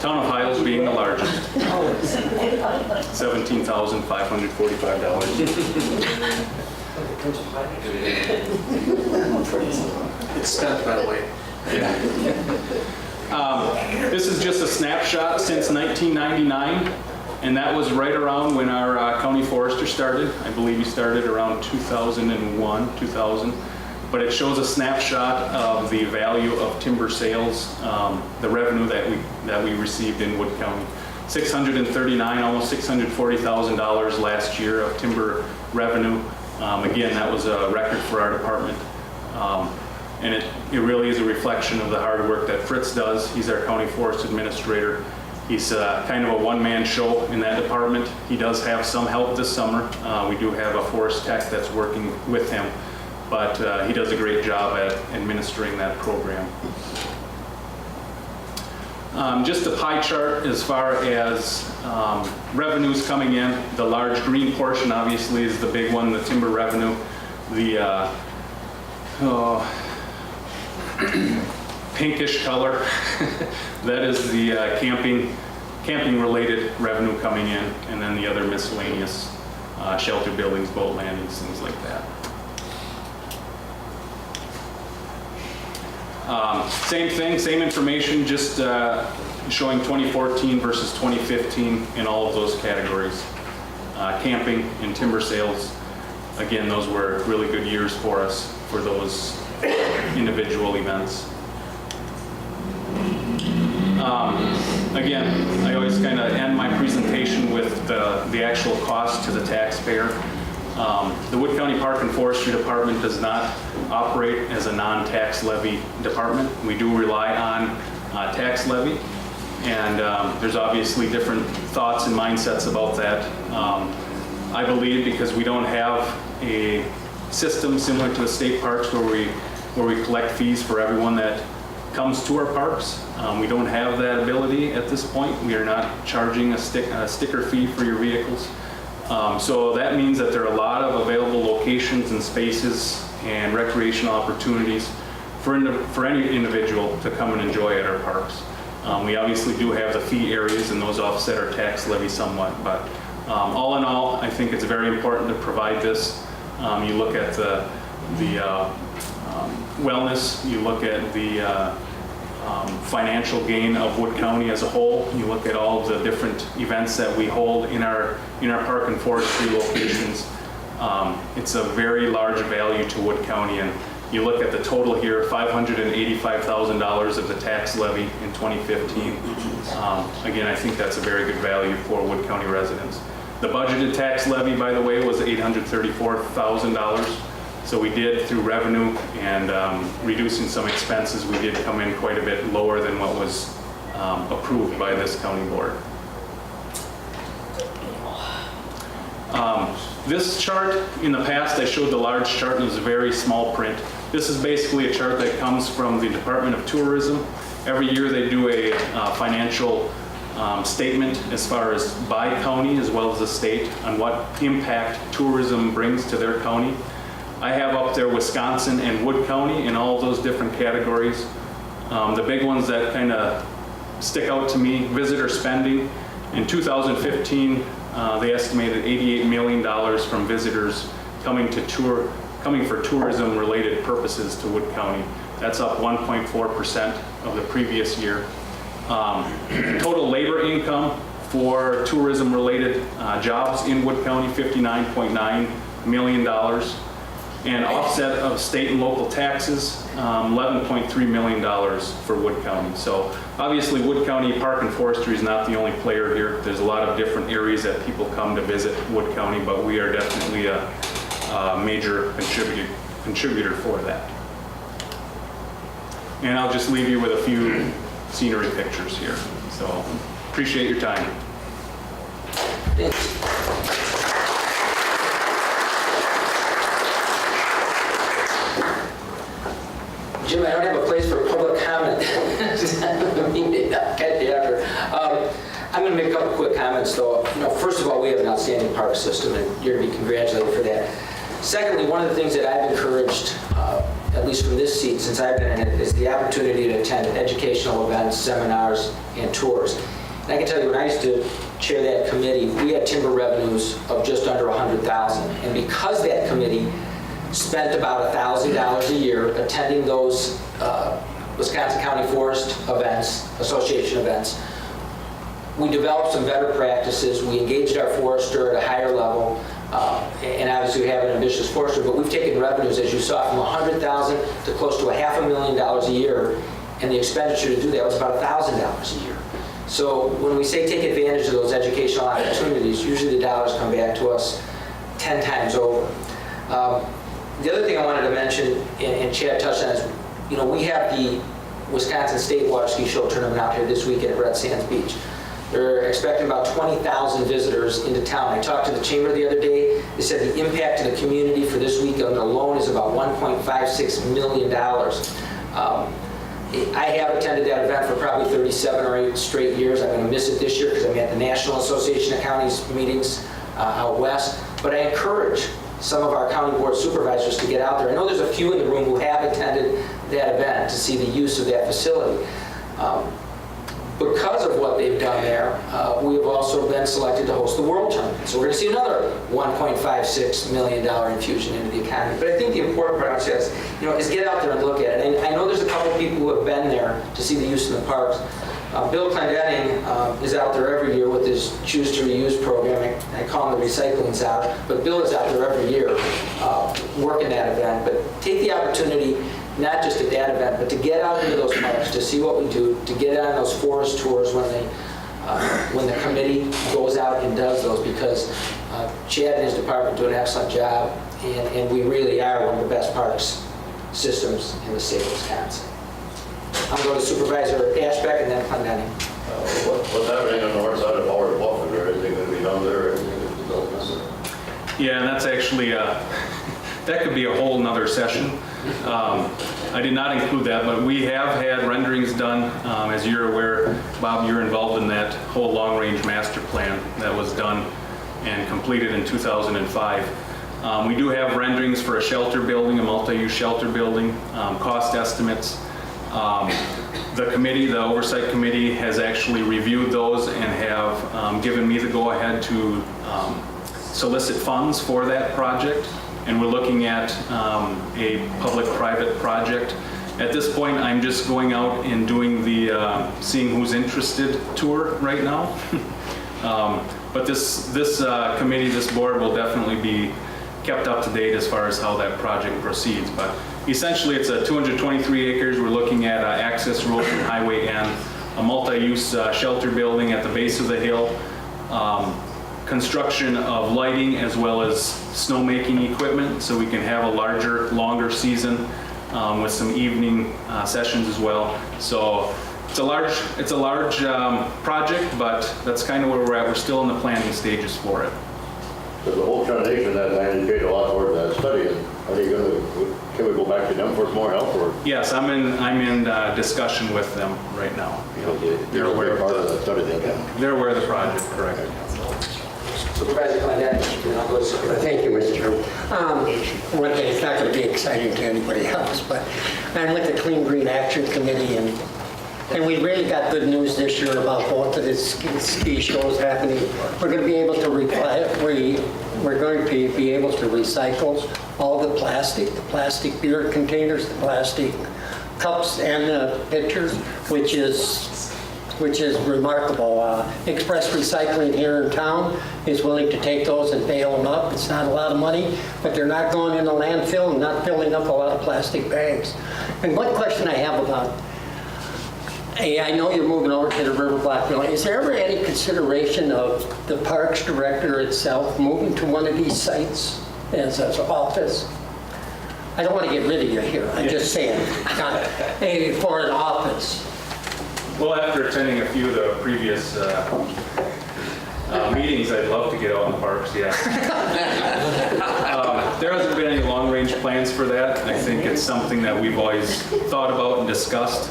Town of Hiles being the largest. $17,545. It's spent, by the way. This is just a snapshot since 1999, and that was right around when our county forester started. I believe he started around 2001, 2000. But it shows a snapshot of the value of timber sales, the revenue that we received in Wood County. $639,000, almost $640,000 last year of timber revenue. Again, that was a record for our department. And it really is a reflection of the hard work that Fritz does. He's our county forest administrator. He's kind of a one-man show in that department. He does have some help this summer. We do have a forest tech that's working with him, but he does a great job at administering that program. Just a pie chart as far as revenues coming in. The large green portion obviously is the big one, the timber revenue. The pinkish color, that is the camping related revenue coming in, and then the other miscellaneous shelter buildings, boat landings, things like that. Same thing, same information, just showing 2014 versus 2015 in all of those categories. Camping and timber sales, again, those were really good years for us for those individual events. Again, I always kind of end my presentation with the actual cost to the taxpayer. The Wood County Park and Forestry Department does not operate as a non-tax levy department. We do rely on tax levy, and there's obviously different thoughts and mindsets about that. I believe because we don't have a system similar to the state parks where we collect fees for everyone that comes to our parks. We don't have that ability at this point. We are not charging a sticker fee for your vehicles. So that means that there are a lot of available locations and spaces and recreational opportunities for any individual to come and enjoy at our parks. We obviously do have the fee areas, and those offset our tax levy somewhat, but all in all, I think it's very important to provide this. You look at the wellness, you look at the financial gain of Wood County as a whole, you look at all the different events that we hold in our park and forestry locations. It's a very large value to Wood County, and you look at the total here, $585,000 of the tax levy in 2015. Again, I think that's a very good value for Wood County residents. The budgeted tax levy, by the way, was $834,000. So we did, through revenue and reducing some expenses, we did come in quite a bit lower than what was approved by this county board. This chart, in the past, I showed the large chart and it was a very small print. This is basically a chart that comes from the Department of Tourism. Every year they do a financial statement as far as by county as well as the state on what impact tourism brings to their county. I have up there Wisconsin and Wood County in all of those different categories. The big ones that kind of stick out to me, visitor spending. In 2015, they estimated $88 million from visitors coming for tourism-related purposes to Wood County. That's up 1.4% of the previous year. Total labor income for tourism-related jobs in Wood County, $59.9 million. And offset of state and local taxes, $11.3 million for Wood County. So obviously Wood County Park and Forestry is not the only player here. There's a lot of different areas that people come to visit Wood County, but we are definitely a major contributor for that. And I'll just leave you with a few scenery pictures here. So appreciate your time. Thanks. Jim, I don't have a place for public comment. I'll catch you after. I'm going to make a couple quick comments, though. First of all, we have an outstanding park system, and you're going to be congratulated for that. Secondly, one of the things that I've encouraged, at least from this seat since I've been in it, is the opportunity to attend educational events, seminars, and tours. And I can tell you, when I used to chair that committee, we had timber revenues of just under $100,000. And because that committee spent about $1,000 a year attending those Wisconsin County Forest events, association events, we developed some better practices. We engaged our forester at a higher level, and obviously we have an ambitious forester, but we've taken revenues, as you saw, from $100,000 to close to $500,000 a year, and the expenditure to do that was about $1,000 a year. So when we say take advantage of those educational opportunities, usually the dollars come back to us 10 times over. The other thing I wanted to mention, and Chad touched on, is we have the Wisconsin State Water Ski Show tournament out here this weekend at Red Sands Beach. They're expecting about 20,000 visitors into town. I talked to the chamber the other day. They said the impact to the community for this weekend alone is about $1.56 million. I have attended that event for probably 37 or 8 straight years. I'm going to miss it this year because I'm at the National Association of Counties meetings out west. But I encourage some of our county board supervisors to get out there. I know there's a few in the room who have attended that event to see the use of that facility. Because of what they've done there, we have also been selected to host the World Tournament. So we're going to see another $1.56 million infusion into the economy. But I think the important part is get out there and look at it. And I know there's a couple of people who have been there to see the use in the parks. Bill Clendenning is out there every year with his Choose to Reuse program. I call him the recycling's out. But Bill is out there every year working that event. But take the opportunity, not just at that event, but to get out into those parks, to see what we do, to get on those forest tours when the committee goes out and does those, because Chad and his department do an excellent job, and we really are one of the best parks systems in the state of Wisconsin. I'm going to Supervisor Ashbeck and then Clendenning. What's happening on the north side of Howard Bluff? Is there anything going to be done there? Yeah, and that's actually, that could be a whole nother session. I did not include that, but we have had renderings done. As you're aware, Bob, you're involved in that whole long-range master plan that was done and completed in 2005. We do have renderings for a shelter building, a multi-use shelter building, cost estimates. The committee, the oversight committee, has actually reviewed those and have given me the go-ahead to solicit funds for that project. And we're looking at a public-private project. At this point, I'm just going out and doing the seeing who's interested tour right now. But this committee, this board will definitely be kept up to date as far as how that project proceeds. But essentially, it's a 223 acres. We're looking at access road from Highway N, a multi-use shelter building at the base of the hill, construction of lighting as well as snowmaking equipment, so we can have a larger, longer season with some evening sessions as well. So it's a large project, but that's kind of where we're at. We're still in the planning stages for it. But the whole foundation of that land, you paid a lot for that study. Are you going to, can we go back to them for some more help, or? Yes, I'm in discussion with them right now. They're aware of the study. They're aware of the project, correct? Supervisor Clendetti. Thank you, Mr. Chairman. One thing, it's not going to be exciting to anybody else, but I'm with the Clean Green Action Committee, and we really got good news this year about both of the ski shows happening. We're going to be able to we're going to be able to recycle all the plastic beer containers, the plastic cups and the pitchers, which is remarkable. Express Recycling here in town is willing to take those and bail them up. It's not a lot of money, but they're not going in the landfill and not filling up a lot of plastic bags. And one question I have about, I know you're moving over to the River Block building. Is there ever any consideration of the Parks Director itself moving to one of these sites as an office? I don't want to get rid of you here. I'm just saying, maybe for an office. Well, after attending a few of the previous meetings, I'd love to get out in the parks, yeah. There hasn't been any long-range plans for that. I think it's something that we've always thought about and discussed.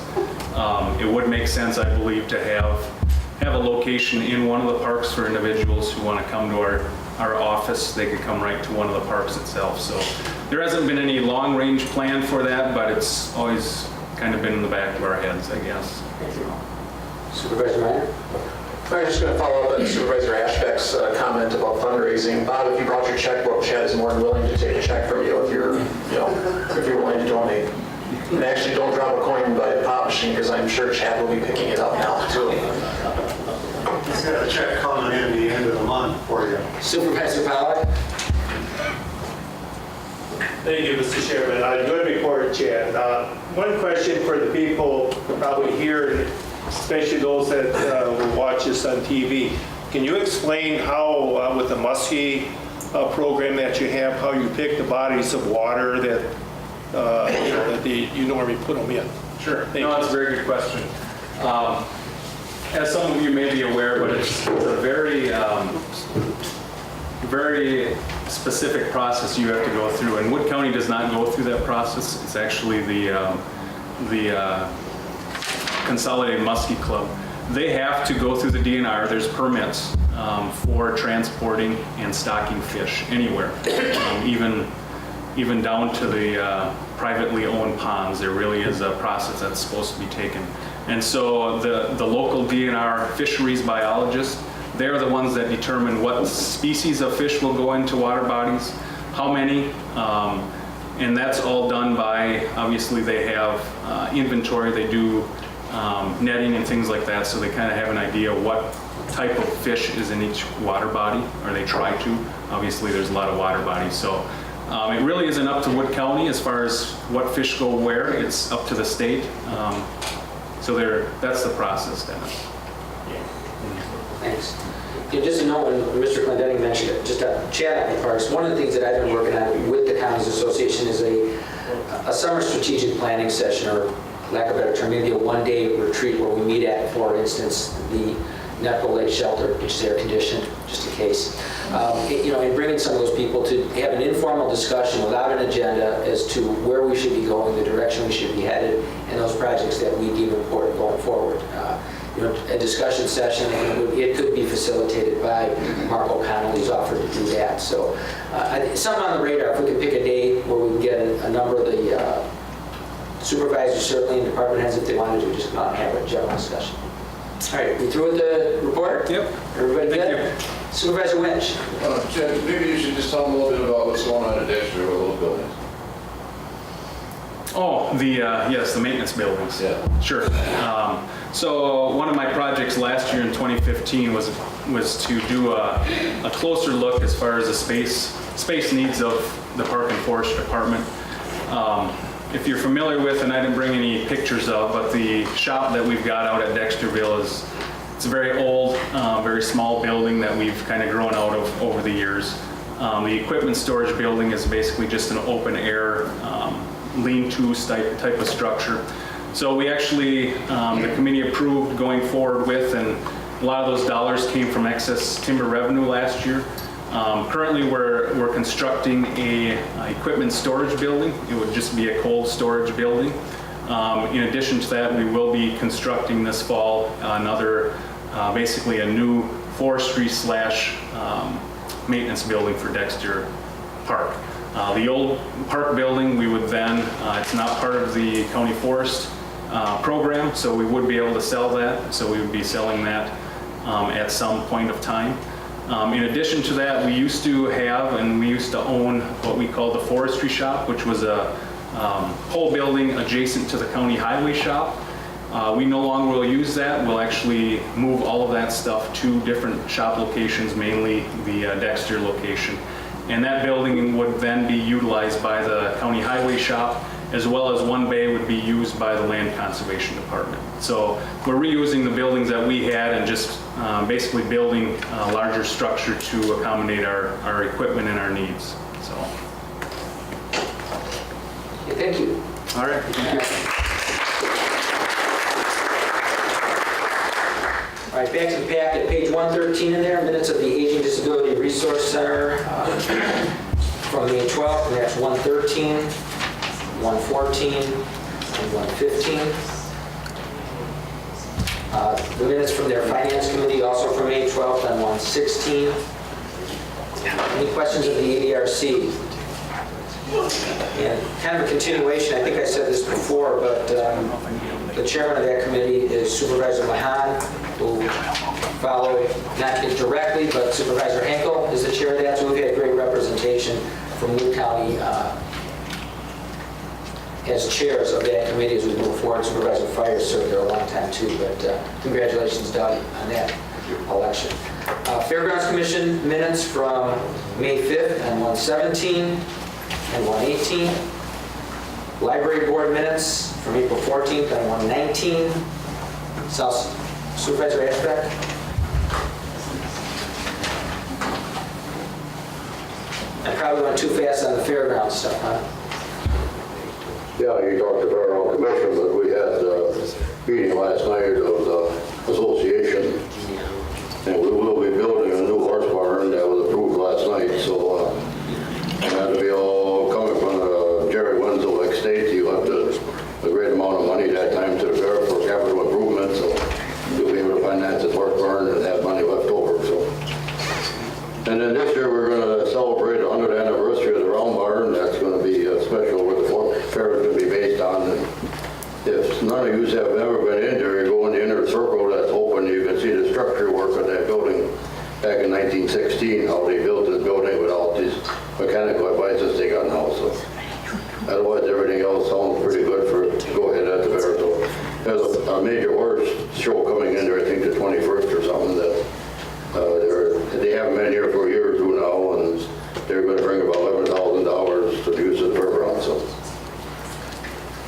It would make sense, I believe, to have a location in one of the parks for individuals who want to come to our office. They could come right to one of the parks itself. So there hasn't been any long-range plan for that, but it's always kind of been in the back of our heads, I guess. Supervisor Meyer? I'm just going to follow up on Supervisor Ashbeck's comment about fundraising. Bob, if you brought your checkbook, Chad is more than willing to take a check from you if you're willing to donate. And actually, don't drop a coin by the pop machine, because I'm sure Chad will be picking it up now too. He's got a check coming in the end of the month for you. Supervisor Pollak? Thank you, Mr. Chairman. Good report, Chad. One question for the people probably here, especially those that will watch this on TV. Can you explain how, with the MUSKY program that you have, how you pick the bodies of water that you normally put them in? Sure. That's a very good question. As some of you may be aware, but it's a very specific process you have to go through, and Wood County does not go through that process. It's actually the Consolidated Muskie Club. They have to go through the DNR. There's permits for transporting and stocking fish anywhere, even down to the privately owned ponds. There really is a process that's supposed to be taken. And so the local DNR fisheries biologists, they're the ones that determine what species of fish will go into water bodies, how many, and that's all done by, obviously they have inventory, they do netting and things like that, so they kind of have an idea what type of fish is in each water body, or they try to. Obviously there's a lot of water bodies, so it really isn't up to Wood County as far as what fish go where. It's up to the state. So that's the process, Dennis. Thanks. Yeah, just a note, when Mr. Clendetti mentioned it, just to chat on the parks, one of the things that I've been working on with the Counties Association is a summer strategic planning session, or lack of a better term, maybe a one-day retreat where we meet at, for instance, the Netco Lake Shelter, which is air conditioned, just in case. And bringing some of those people to have an informal discussion without an agenda as to where we should be going, the direction we should be headed, and those projects that we deem important going forward. A discussion session, and it could be facilitated by Mark O'Connell. He's offered to do that. So something on the radar, if we could pick a date where we can get a number of the Supervisors certainly and department heads, if they wanted to, just come out and have a general discussion. All right, we through with the report? Yep. Everybody Thank good? Supervisor Winch. Chad, maybe you should just tell them a little bit about what's going on at Dexter with those buildings. Oh, yes, the maintenance buildings. Yeah. Sure. So one of my projects last year in 2015 was to do a closer look as far as the space needs of the Park and Forestry Department. If you're familiar with, and I didn't bring any pictures of, but the shop that we've got out at Dexterville it's a very old, very small building that we've kind of grown out of over the years. The equipment storage building is basically just an open air lean-to type of structure. So we actually, the committee approved going forward with, and a lot of those dollars came from excess timber revenue last year. Currently, we're constructing a equipment storage building. It would just be a cold storage building. In addition to that, we will be constructing this fall another, basically a new forestry / maintenance building for Dexter Park. The old park building, we would then, it's not part of the county forest program, so we would be able to sell that. So we would be selling that at some point of time. In addition to that, we used to have and we used to own what we call the forestry shop, which was a whole building adjacent to the county highway shop. We no longer will use that. We'll actually move all of that stuff to different shop locations, mainly the Dexter location. And that building would then be utilized by the county highway shop, as well as one bay would be used by the Land Conservation Department. So we're reusing the buildings that we had and just basically building a larger structure to accommodate our equipment and our needs. So. Okay, thank you. All right. Thank you. All right, back to the packet, page 113 in there, minutes of the Aging Disability Resource Center from May 12th, and that's 113, 114, and 115. The minutes from their Finance Committee, also from May 12th, and 116. Any questions of the ADRC? And kind of a continuation, I think I said this before, but the chairman of that committee is Supervisor Mahan, who followed, not directly, but Supervisor Henkel is the chair of that, so we've had great representation from Wood County as chairs of that committee as we move forward. Supervisor Fire served there a long time too, but congratulations, Doug, on that election. Fairgrounds Commission minutes from May 5th and 117 and 118. Library Board minutes from April 14th and 119. Supervisor Ashbeck. I probably went too fast on the fairgrounds stuff, huh? Yeah, you talked to our commission, but we had a meeting last night of the association, and we will be building a new horse barn that was approved last night, so that'll be all coming from the Jerry Wenzel estate. You left a great amount of money that time to the fair for capital improvement, so you'll be able to finance the horse barn and have money left over. So, and then this year we're going to celebrate the 100th anniversary of the round barn. That's going to be special where the fair is going to be based on. And if none of you have ever been in there, you go in the inner circle that's open, you can see the structure work of that building back in 1916, how they built this building with all these mechanical devices they got now. So otherwise, everything else sounds pretty good for go ahead at the fair. So there's a major horse show coming in there, I think the 21st or something, that they haven't been here for a year or two now, and they're going to bring about $11,000 to use the fairground. So.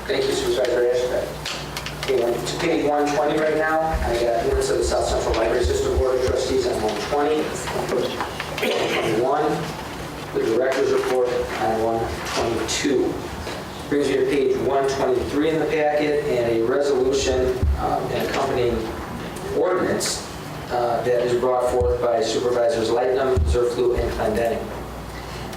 Thank you, Supervisor Ashbeck. Okay, we're to page 120 right now. I got minutes of the South Central Library System Board of Trustees on 120, 121, the Director's Report on 122. Brings me to page 123 in the packet, and a resolution and accompanying ordinance that is brought forth by Supervisors Lightnum, Zerflu, and Clendenning.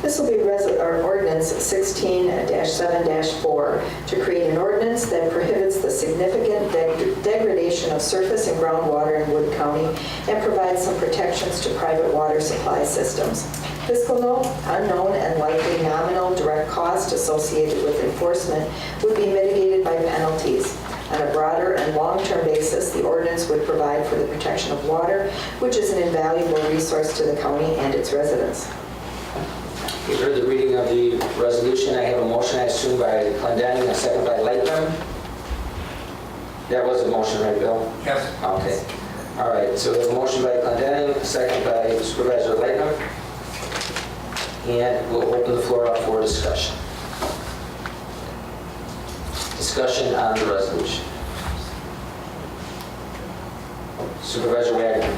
This will be ordinance 16-7-4 to create an ordinance that prohibits the significant degradation of surface and groundwater in Wood County and provides some protections to private water supply systems. Fiscal note, unknown and likely nominal direct cost associated with enforcement would be mitigated by penalties. On a broader and long-term basis, the ordinance would provide for the protection of water, which is an invaluable resource to the county and its residents. You've heard the reading of the resolution. I have a motion, I assume, by Clendenning, a second by Lightman. That was a motion, right, Bill? Yes. Okay. All right, so we have a motion by Clendenning, a second by Supervisor Lightman. And we'll open the floor up for discussion. Discussion on the resolution. Supervisor Wagner.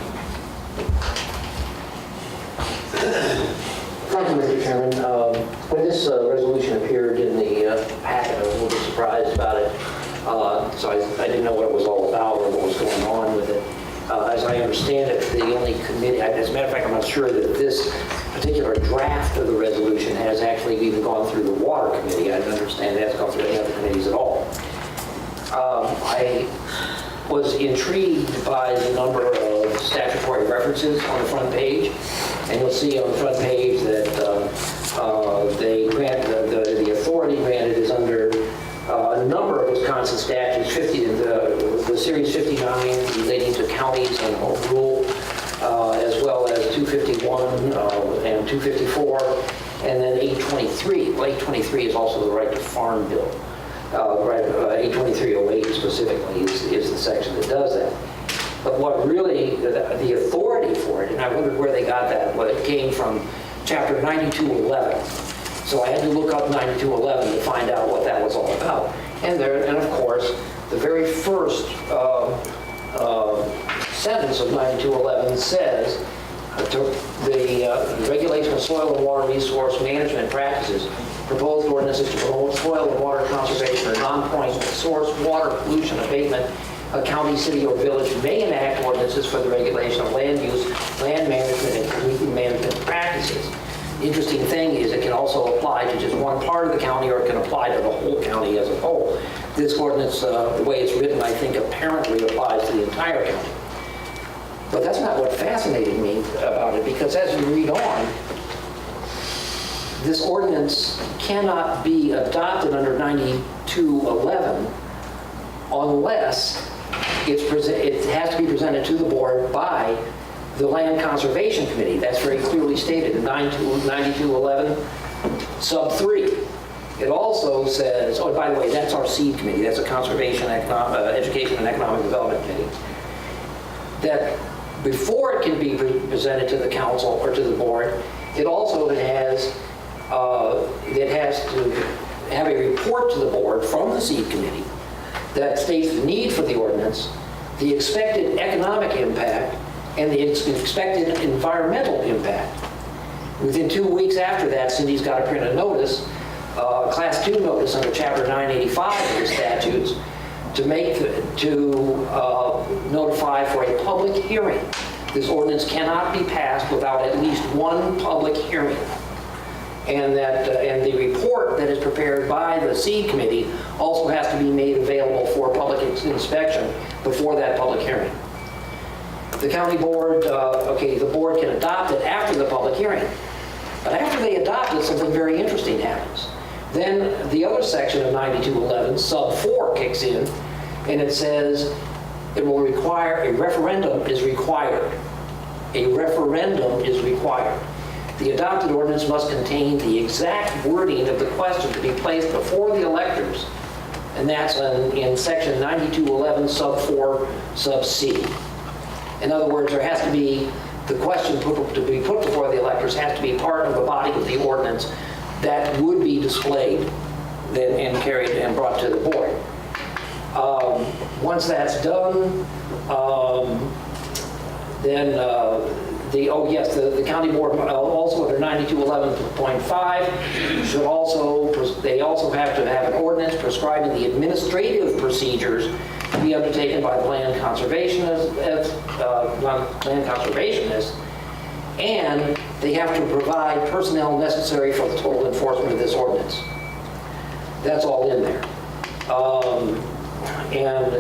Thank you, Mr. Chairman. When this resolution appeared in the packet, I was a little bit surprised about it. So I didn't know what it was all about or what was going on with it. As I understand it, the only committee, as a matter of fact, I'm not sure that this particular draft of the resolution has actually even gone through the Water Committee. I didn't understand it hasn't gone through any other committees at all. I was intrigued by the number of statutory references on the front page. And you'll see on the front page that they grant the authority granted is under a number of Wisconsin statutes, the Series 59 relating to counties and home rule, as well as 251 and 254, and then 823. Well, 823 is also the right to farm bill. 82308 specifically is the section that does that. But what really, the authority for it, and I wondered where they got that, but it came from Chapter 9211. So I had to look up 9211 to find out what that was all about. And of course, the very first sentence of 9211 says, the regulation of soil and water resource management practices, proposed ordinances to promote soil and water conservation or non-point source water pollution abatement. A county, city, or village may enact ordinances for the regulation of land use, land management, and community management practices. The interesting thing is it can also apply to just one part of the county, or it can apply to the whole county as a whole. This ordinance, the way it's written, I think apparently applies to the entire county. But that's not what fascinated me about it, because as you read on, this ordinance cannot be adopted under 9211 unless it has to be presented to the board by the Land Conservation Committee. That's very clearly stated in 9211 sub 3. It also says, oh, by the way, that's our SEED committee. That's a Conservation, Education, and Economic Development Committee. That before it can be presented to the council or to the board, it also has to have a report to the board from the SEED committee that states the need for the ordinance, the expected economic impact, and the expected environmental impact. Within 2 weeks after that, Cindy's got to print a notice, Class 2 notice under Chapter 985 of the statutes, to notify for a public hearing. This ordinance cannot be passed without at least one public hearing. And the report that is prepared by the SEED committee also has to be made available for public inspection before that public hearing. The county board, the board can adopt it after the public hearing. But after they adopt it, something very interesting happens. Then the other section of 9211, sub 4, kicks in, and it says it will require, a referendum is required. A referendum is required. The adopted ordinance must contain the exact wording of the question to be placed before the electors, and that's in section 9211 sub 4 sub C. In other words, there has to be, the question to be put before the electors has to be part of the body of the ordinance that would be displayed then and carried and brought to the board. Once that's done, then the county board also under 9211.5 should also, they also have to have an ordinance prescribing the administrative procedures to be undertaken by the land conservationists and they have to provide personnel necessary for the total enforcement of this ordinance. That's all in there. And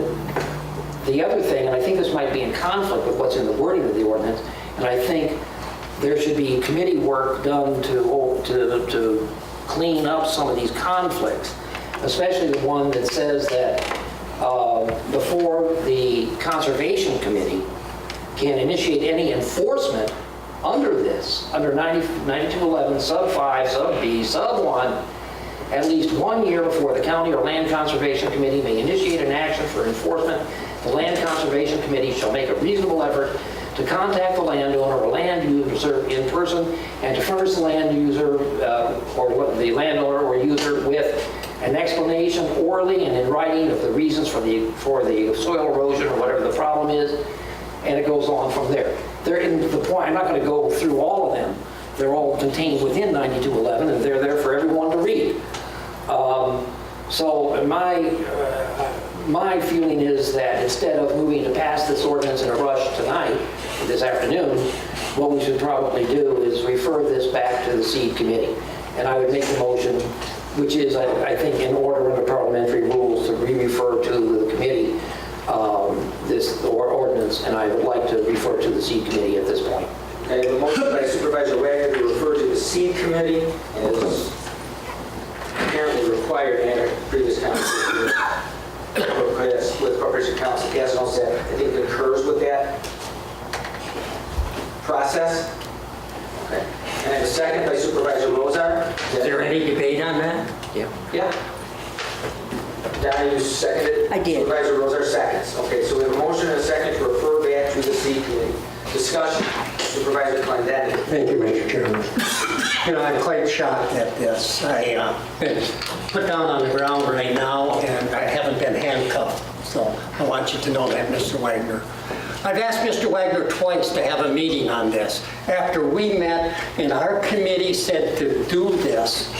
the other thing, and I think this might be in conflict with what's in the wording of the ordinance, and I think there should be committee work done to clean up some of these conflicts, especially the one that says that before the Conservation Committee can initiate any enforcement under this, under 9211, sub 5, sub B, sub 1, at least 1 year before the County or Land Conservation Committee may initiate an action for enforcement, the Land Conservation Committee shall make a reasonable effort to contact the landowner or land user in person and to furnish the land user or the landowner or user with an explanation orally and in writing of the reasons for the soil erosion or whatever the problem is, and it goes on from there. They're in the point, I'm not going to go through all of them. They're all contained within 9211 and they're there for everyone to read. So my feeling is that instead of moving to pass this ordinance in a rush tonight, this afternoon, what we should probably do is refer this back to the seed committee. And I would make the motion, which is, I think, in order under parliamentary rules to re-refer to the committee this ordinance, and I would like to refer to the seed committee at this point. I have a motion by Supervisor Wagner to refer to the seed committee as apparently required in our previous conversation with Corporation Council. Yes, also I think it concurs with that process. Okay. And I have a second by Supervisor Rozar. Is there any debate on that? Yeah. Yeah. Donna, you seconded? I did. Supervisor Rozar seconds. Okay, so we have a motion and a second to refer back to the seed committee. Discussion. Supervisor Clendenin. Thank you, Mr. Chairman. You know, I'm quite shocked at this. I've been put down on the ground right now, and I haven't been handcuffed. So I want you to know that, Mr. Wagner. I've asked Mr. Wagner twice to have a meeting on this. After we met and our committee said to do this,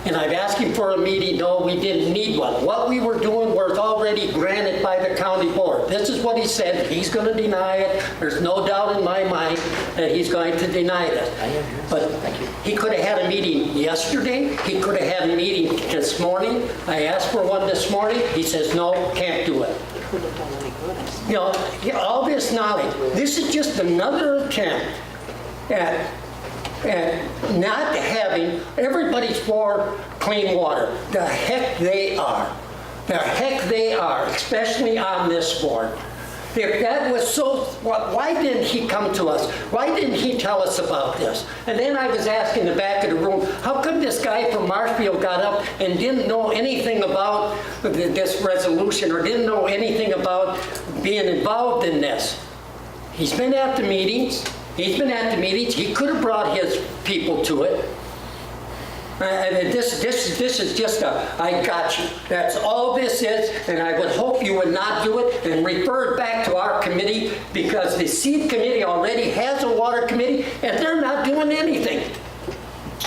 and I've asked him for a meeting, no, we didn't need one. What we were doing was already granted by the county board. This is what he said, he's going to deny it. There's no doubt in my mind that he's going to deny this. But he could have had a meeting yesterday, he could have had a meeting this morning. I asked for one this morning, he says, no, can't do it. You know, all this knowledge, this is just another attempt at not having, everybody's for clean water. The heck they are. The heck they are, especially on this board. If that was so, why didn't he come to us? Why didn't he tell us about this? And then I was asking in the back of the room, how come this guy from Marshfield got up and didn't know anything about this resolution or didn't know anything about being involved in this? He's been at the meetings. He's been at the meetings. He could have brought his people to it. And this is just I got you. That's all this is, and I would hope you would not do it and refer it back to our committee, because the seed committee already has a water committee, and they're not doing anything,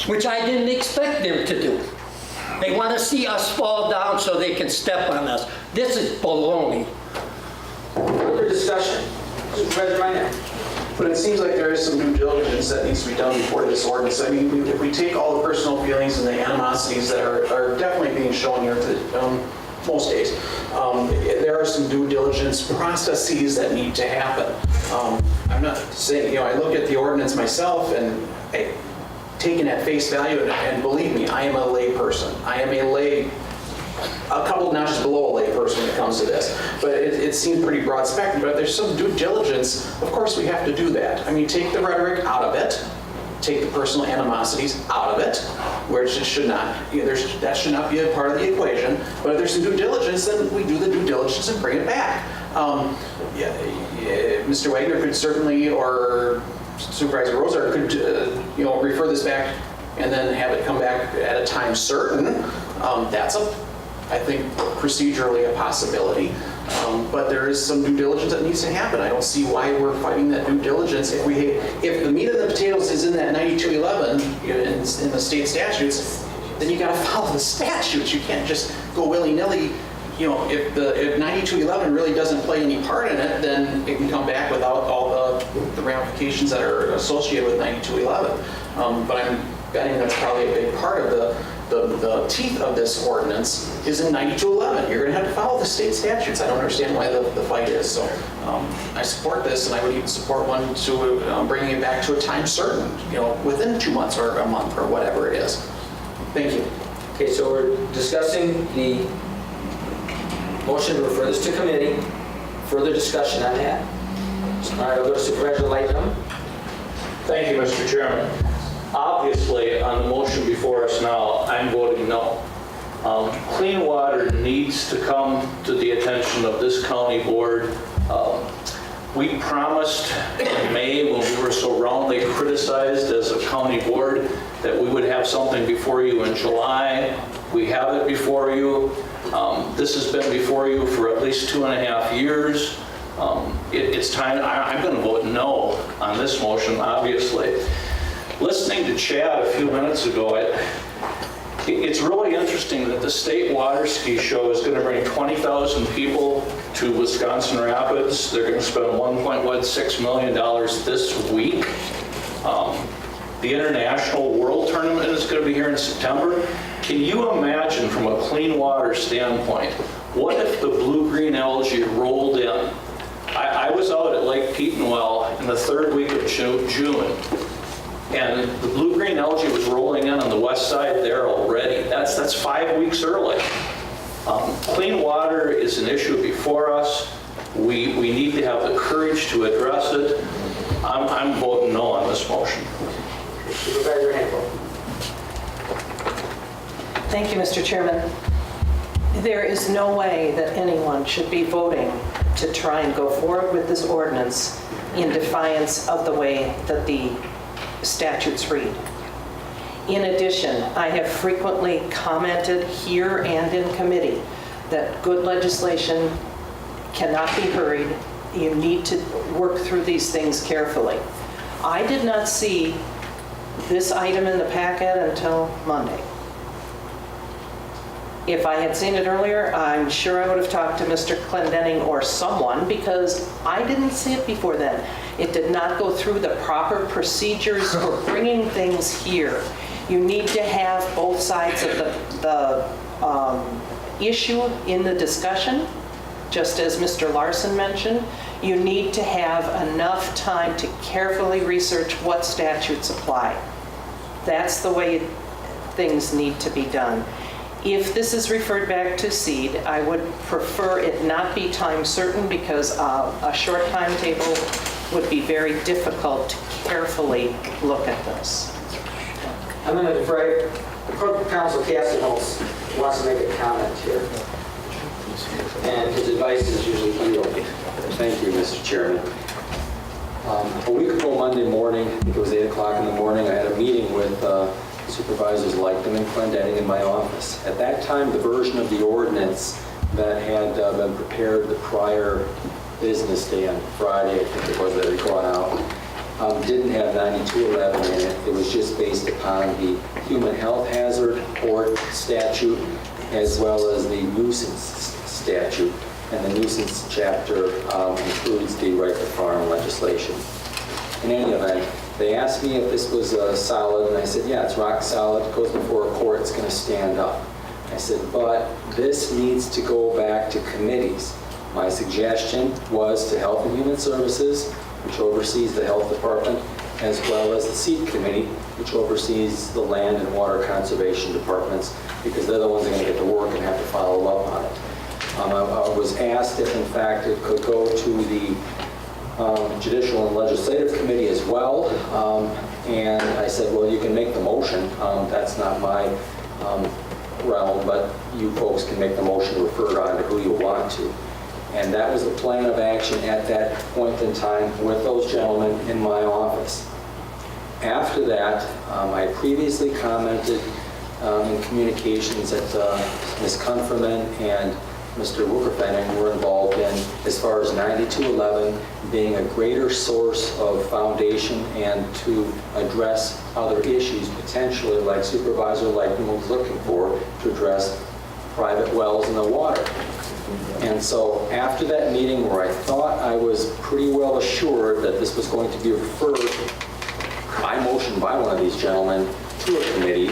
which I didn't expect them to do. They want to see us fall down so they can step on us. This is baloney. Further discussion. Supervisor Minor. But it seems like there is some due diligence that needs to be done before this ordinance. I mean, if we take all the personal feelings and the animosities that are definitely being shown here most days, there are some due diligence processes that need to happen. I'm not saying, I look at the ordinance myself and I take it at face value, and believe me, I am a lay person. I am a couple notches below a lay person when it comes to this. But it seems pretty broad spectrum, but there's some due diligence. Of course we have to do that. I mean, take the rhetoric out of it, take the personal animosities out of it, where it should not, that should not be a part of the equation. But if there's some due diligence, then we do the due diligence and bring it back. Mr. Wagner could certainly, or Supervisor Rozar could, refer this back and then have it come back at a time certain. That's I think procedurally a possibility, but there is some due diligence that needs to happen. I don't see why we're fighting that due diligence. If the meat of the potatoes is in that 9211 in the state statutes, then you got to follow the statutes. You can't just go willy-nilly. If 9211 really doesn't play any part in it, then it can come back without all the the ramifications that are associated with 9211. But I'm betting that's probably a big part of the teeth of this ordinance is in 9211. You're going to have to follow the state statutes. I don't understand why the fight is. So I support this, and I would even support one to bringing it back to a time certain, within 2 months or a month or whatever it is. Thank you. Okay, so we're discussing the motion to refer this to committee. Further discussion on that? All right, I'll go to Supervisor Lightnum. Thank you, Mr. Chairman. Obviously, on the motion before us now, I'm voting no. Clean water needs to come to the attention of this county board. We promised in May, when we were so roundly criticized as a county board, that we would have something before you in July. We have it before you. This has been before you for at least 2.5 years. It's time. I'm going to vote no on this motion, obviously. Listening to Chad a few minutes ago, it's really interesting that the state water ski show is going to bring 20,000 people to Wisconsin Rapids. They're going to spend $1.16 million this week. The International World Tournament is going to be here in September. Can you imagine, from a clean water standpoint, what if the blue-green algae rolled in? I was out at Lake Petenwell in the 3rd week of June, and the blue-green algae was rolling in on the west side there already. That's 5 weeks early. Clean water is an issue before us. We need to have the courage to address it. I'm voting no on this motion. Supervisor Handel. Thank you, Mr. Chairman. There is no way that anyone should be voting to try and go forward with this ordinance in defiance of the way that the statutes read. In addition, I have frequently commented here and in committee that good legislation cannot be hurried. You need to work through these things carefully. I did not see this item in the packet until Monday. If I had seen it earlier, I'm sure I would have talked to Mr. Clendenning or someone, because I didn't see it before then. It did not go through the proper procedures for bringing things here. You need to have both sides of the issue in the discussion, just as Mr. Larson mentioned. You need to have enough time to carefully research what statutes apply. That's the way things need to be done. If this is referred back to SEED, I would prefer it not be time certain, because a short timetable would be very difficult to carefully look at this. I'm going to defer. The Corporate Counsel Castanholz wants to make a comment here. And his advice is usually yield. Thank you, Mr. Chairman. A week ago Monday morning, I think it was 8 o'clock in the morning, I had a meeting with Supervisors Lightnum and Clendenning in my office. At that time, the version of the ordinance that had been prepared the prior business day on Friday, I think it was, that had gone out, didn't have 9211 in it. It was just based upon the human health hazard or statute, as well as the nuisance statute. And the nuisance chapter includes the right to farm legislation. In any event, they asked me if this was solid, and I said, yeah, it's rock solid. It goes before a court, it's going to stand up. I said, but this needs to go back to committees. My suggestion was to Health and Human Services, which oversees the Health Department, as well as the SEED Committee, which oversees the Land and Water Conservation Departments, because they're the ones that are going to get to work and have to follow up on it. I was asked if, in fact, it could go to the Judicial and Legislative Committee as well, and I said, well, you can make the motion. That's not my realm, but you folks can make the motion to refer it on to who you want to. And that was the plan of action at that point in time with those gentlemen in my office. After that, I previously commented in communications that Ms. Kunferman and Mr. Wucherfenning were involved in, as far as 9211 being a greater source of foundation and to address other issues, potentially like Supervisor Lightman was looking for, to address private wells and the water. And so after that meeting where I thought I was pretty well assured that this was going to be referred by motion by one of these gentlemen to a committee, I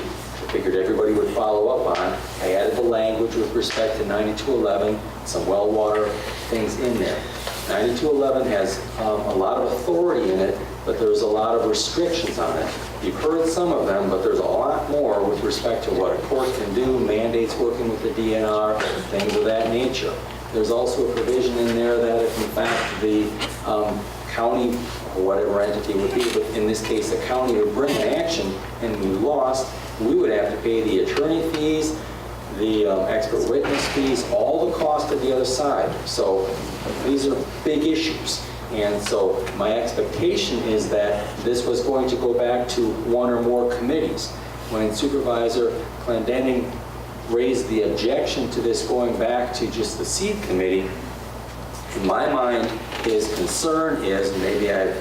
figured everybody would follow up on. I added the language with respect to 9211, some well water things in there. 9211 has a lot of authority in it, but there's a lot of restrictions on it. You've heard some of them, but there's a lot more with respect to what a court can do, mandates working with the DNR, things of that nature. There's also a provision in there that if in fact the county, or whatever entity it would be, but in this case the county would bring an action and we lost, we would have to pay the attorney fees, the expert witness fees, all the cost of the other side. So these are big issues. And so my expectation is that this was going to go back to one or more committees. When Supervisor Clendenning raised the objection to this going back to just the seed committee, in my mind, his concern is, maybe I'm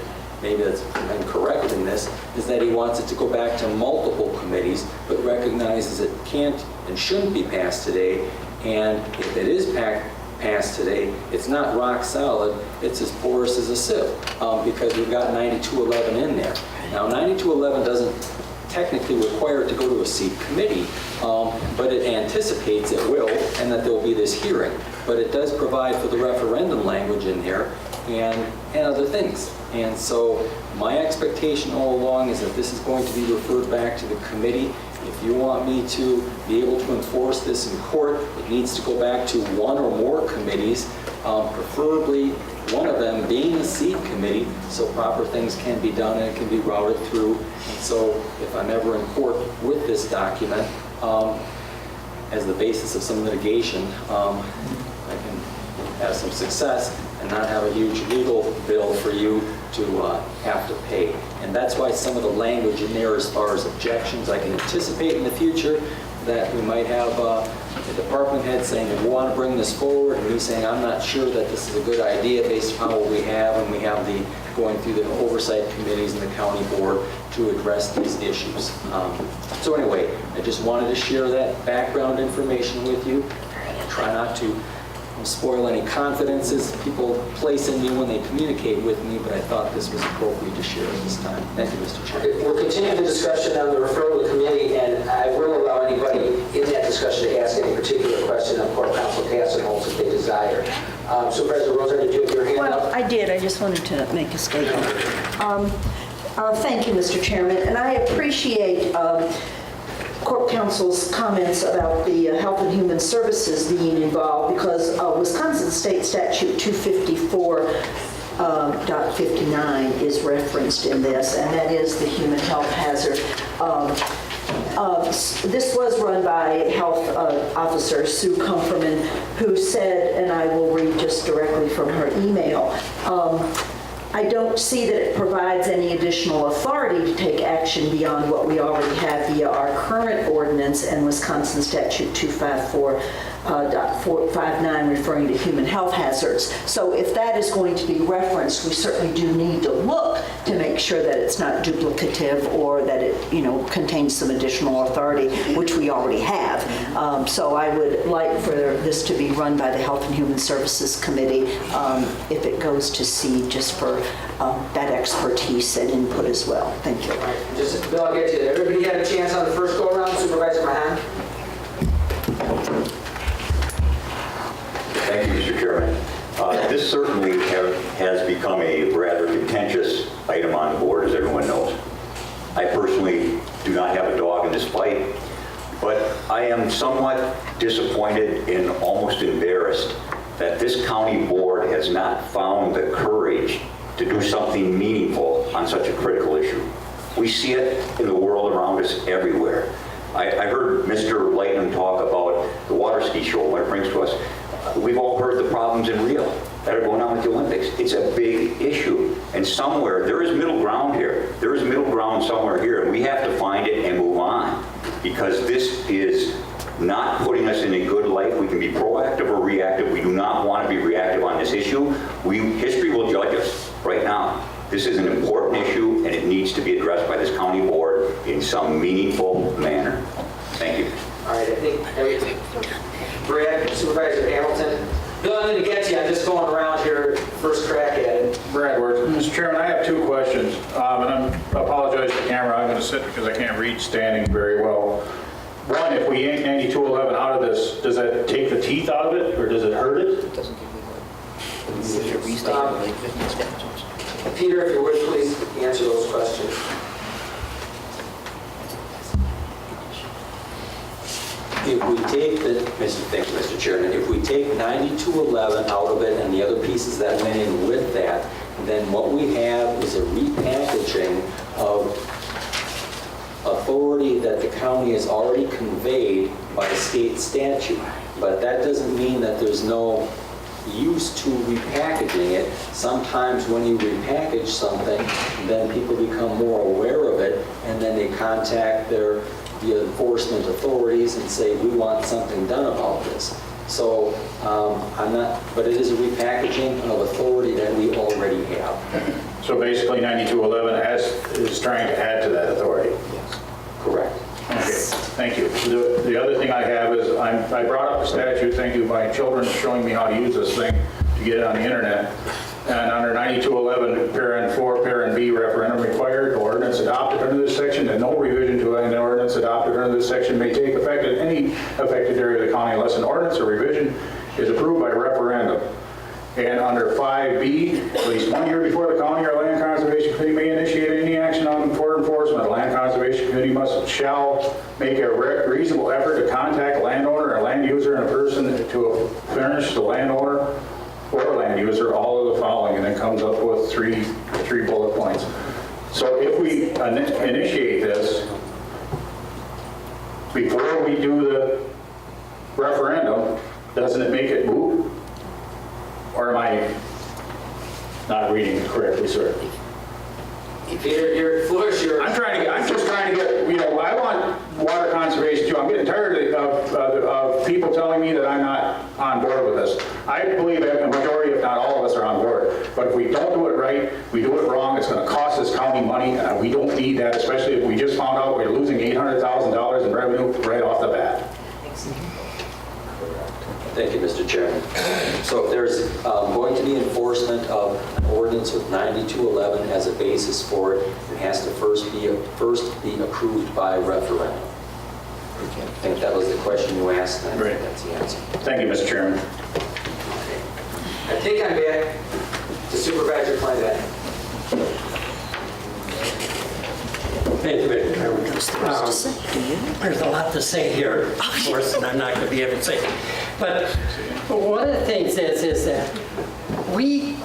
correct in this, is that he wants it to go back to multiple committees, but recognizes it can't and shouldn't be passed today. And if it is passed today, it's not rock solid, it's as porous as a sieve, because we've got 9211 in there. Now, 9211 doesn't technically require it to go to a seed committee, but it anticipates it will, and that there will be this hearing. But it does provide for the referendum language in there and other things. And so my expectation all along is that this is going to be referred back to the committee. If you want me to be able to enforce this in court, it needs to go back to one or more committees, preferably one of them being the seed committee, so proper things can be done and it can be routed through. And so if I'm ever in court with this document as the basis of some litigation, I can have some success and not have a huge legal bill for you to have to pay. And that's why some of the language in there as far as objections, I can anticipate in the future that we might have the department head saying, we want to bring this forward, and me saying, I'm not sure that this is a good idea based upon what we have, and we have the going through the oversight committees and the county board to address these issues. So anyway, I just wanted to share that background information with you. Try not to spoil any confidences people place in me when they communicate with me, but I thought this was appropriate to share at this time. Thank you, Mr. Chair. We're continuing the discussion on the referral to the committee, and I will allow anybody in that discussion to ask any particular question of Court Counsel Cassenholz if they desire. Supervisor Rosa, did you have your hand up? Well, I did. I just wanted to make a statement. Thank you, Mr. Chairman, and I appreciate Court Counsel's comments about the Health and Human Services being involved, because Wisconsin State Statute 254.59 is referenced in this, and that is the human health hazard. This was run by Health Officer Sue Comferman, who said, and I will read just directly from her email, I don't see that it provides any additional authority to take action beyond what we already have via our current ordinance and Wisconsin Statute 254.59 referring to human health hazards. So if that is going to be referenced, we certainly do need to look to make sure that it's not duplicative or that it, contains some additional authority, which we already have. So I would like for this to be run by the Health and Human Services Committee if it goes to seed, just for that expertise and input as well. Thank you. Just, Bill, I'll get to you. Everybody had a chance on the first go-around. Supervisor Mahan? Thank you, Mr. Chairman. This certainly has become a rather contentious item on the board, as everyone knows. I personally do not have a dog in this fight, but I am somewhat disappointed and almost embarrassed that this county board has not found the courage to do something meaningful on such a critical issue. We see it in the world around us everywhere. I heard Mr. Lightman talk about the water ski show, what it brings to us. We've all heard the problems in Rio that are going on with the Olympics. It's a big issue. And somewhere, there is middle ground here. There is middle ground somewhere here, and we have to find it and move on, because this is not putting us in a good light. We can be proactive or reactive. We do not want to be reactive on this issue. History will judge us right now. This is an important issue, and it needs to be addressed by this county board in some meaningful manner. Thank you. All right, I think everything. Brad, Supervisor Hamilton. Bill, I'm going to get you. I'm just going around here, first crack at it. Brad Worth. Mr. Chairman, I have two questions, and I apologize to the camera. I'm going to sit because I can't read standing very well. One, if we yank 9211 out of this, does that take the teeth out of it, or does it hurt it? It doesn't give you Peter, if you would, please answer those questions. If we take thank you, Mr. Chairman, if we take 9211 out of it and the other pieces that went in with that, then what we have is a repackaging of authority that the county has already conveyed by state statute. But that doesn't mean that there's no use to repackaging it. Sometimes when you repackage something, then people become more aware of it, and then they contact the enforcement authorities and say, we want something done about this. So but it is a repackaging of authority that we already have. So basically 9211 is trying to add to that authority? Yes. Correct. Okay, thank you. The other thing I have is, I brought up the statute, thank you, my children showing me how to use this thing to get it on the internet. And under 9211, parent 4, parent B, referendum required, ordinance adopted under this section, and no revision to an ordinance adopted under this section may take effect in any affected area of the county unless an ordinance or revision is approved by referendum. And under 5B, at least 1 year before the county or land conservation committee may initiate any action for enforcement, the land conservation committee shall make a reasonable effort to contact a landowner, a land user, and a person to furnish the landowner or land user all of the following, and then comes up with three bullet points. So if we initiate this before we do the referendum, doesn't it make it moot? Or am I not reading it correctly, sir? Peter, your floor is yours. I'm just trying to get, I want water conservation too. I'm getting tired of people telling me that I'm not on board with this. I believe that the majority, if not all of us, are on board. But if we don't do it right, we do it wrong, it's going to cost this county money. We don't need that, especially if we just found out we're losing $800,000 in revenue right off the bat. Thank you, Mr. Chairman. So if there's going to be enforcement of an ordinance with 9211 as a basis for it, it has to first be approved by referendum. I think that was the question you asked, and I think that's the answer. Thank you, Mr. Chairman. I think I'm back to Supervisor Kleinbeck. Thank you, Mr. Chairman. There's a lot to say here, of course, and I'm not going to be able to say it. But one of the things is that we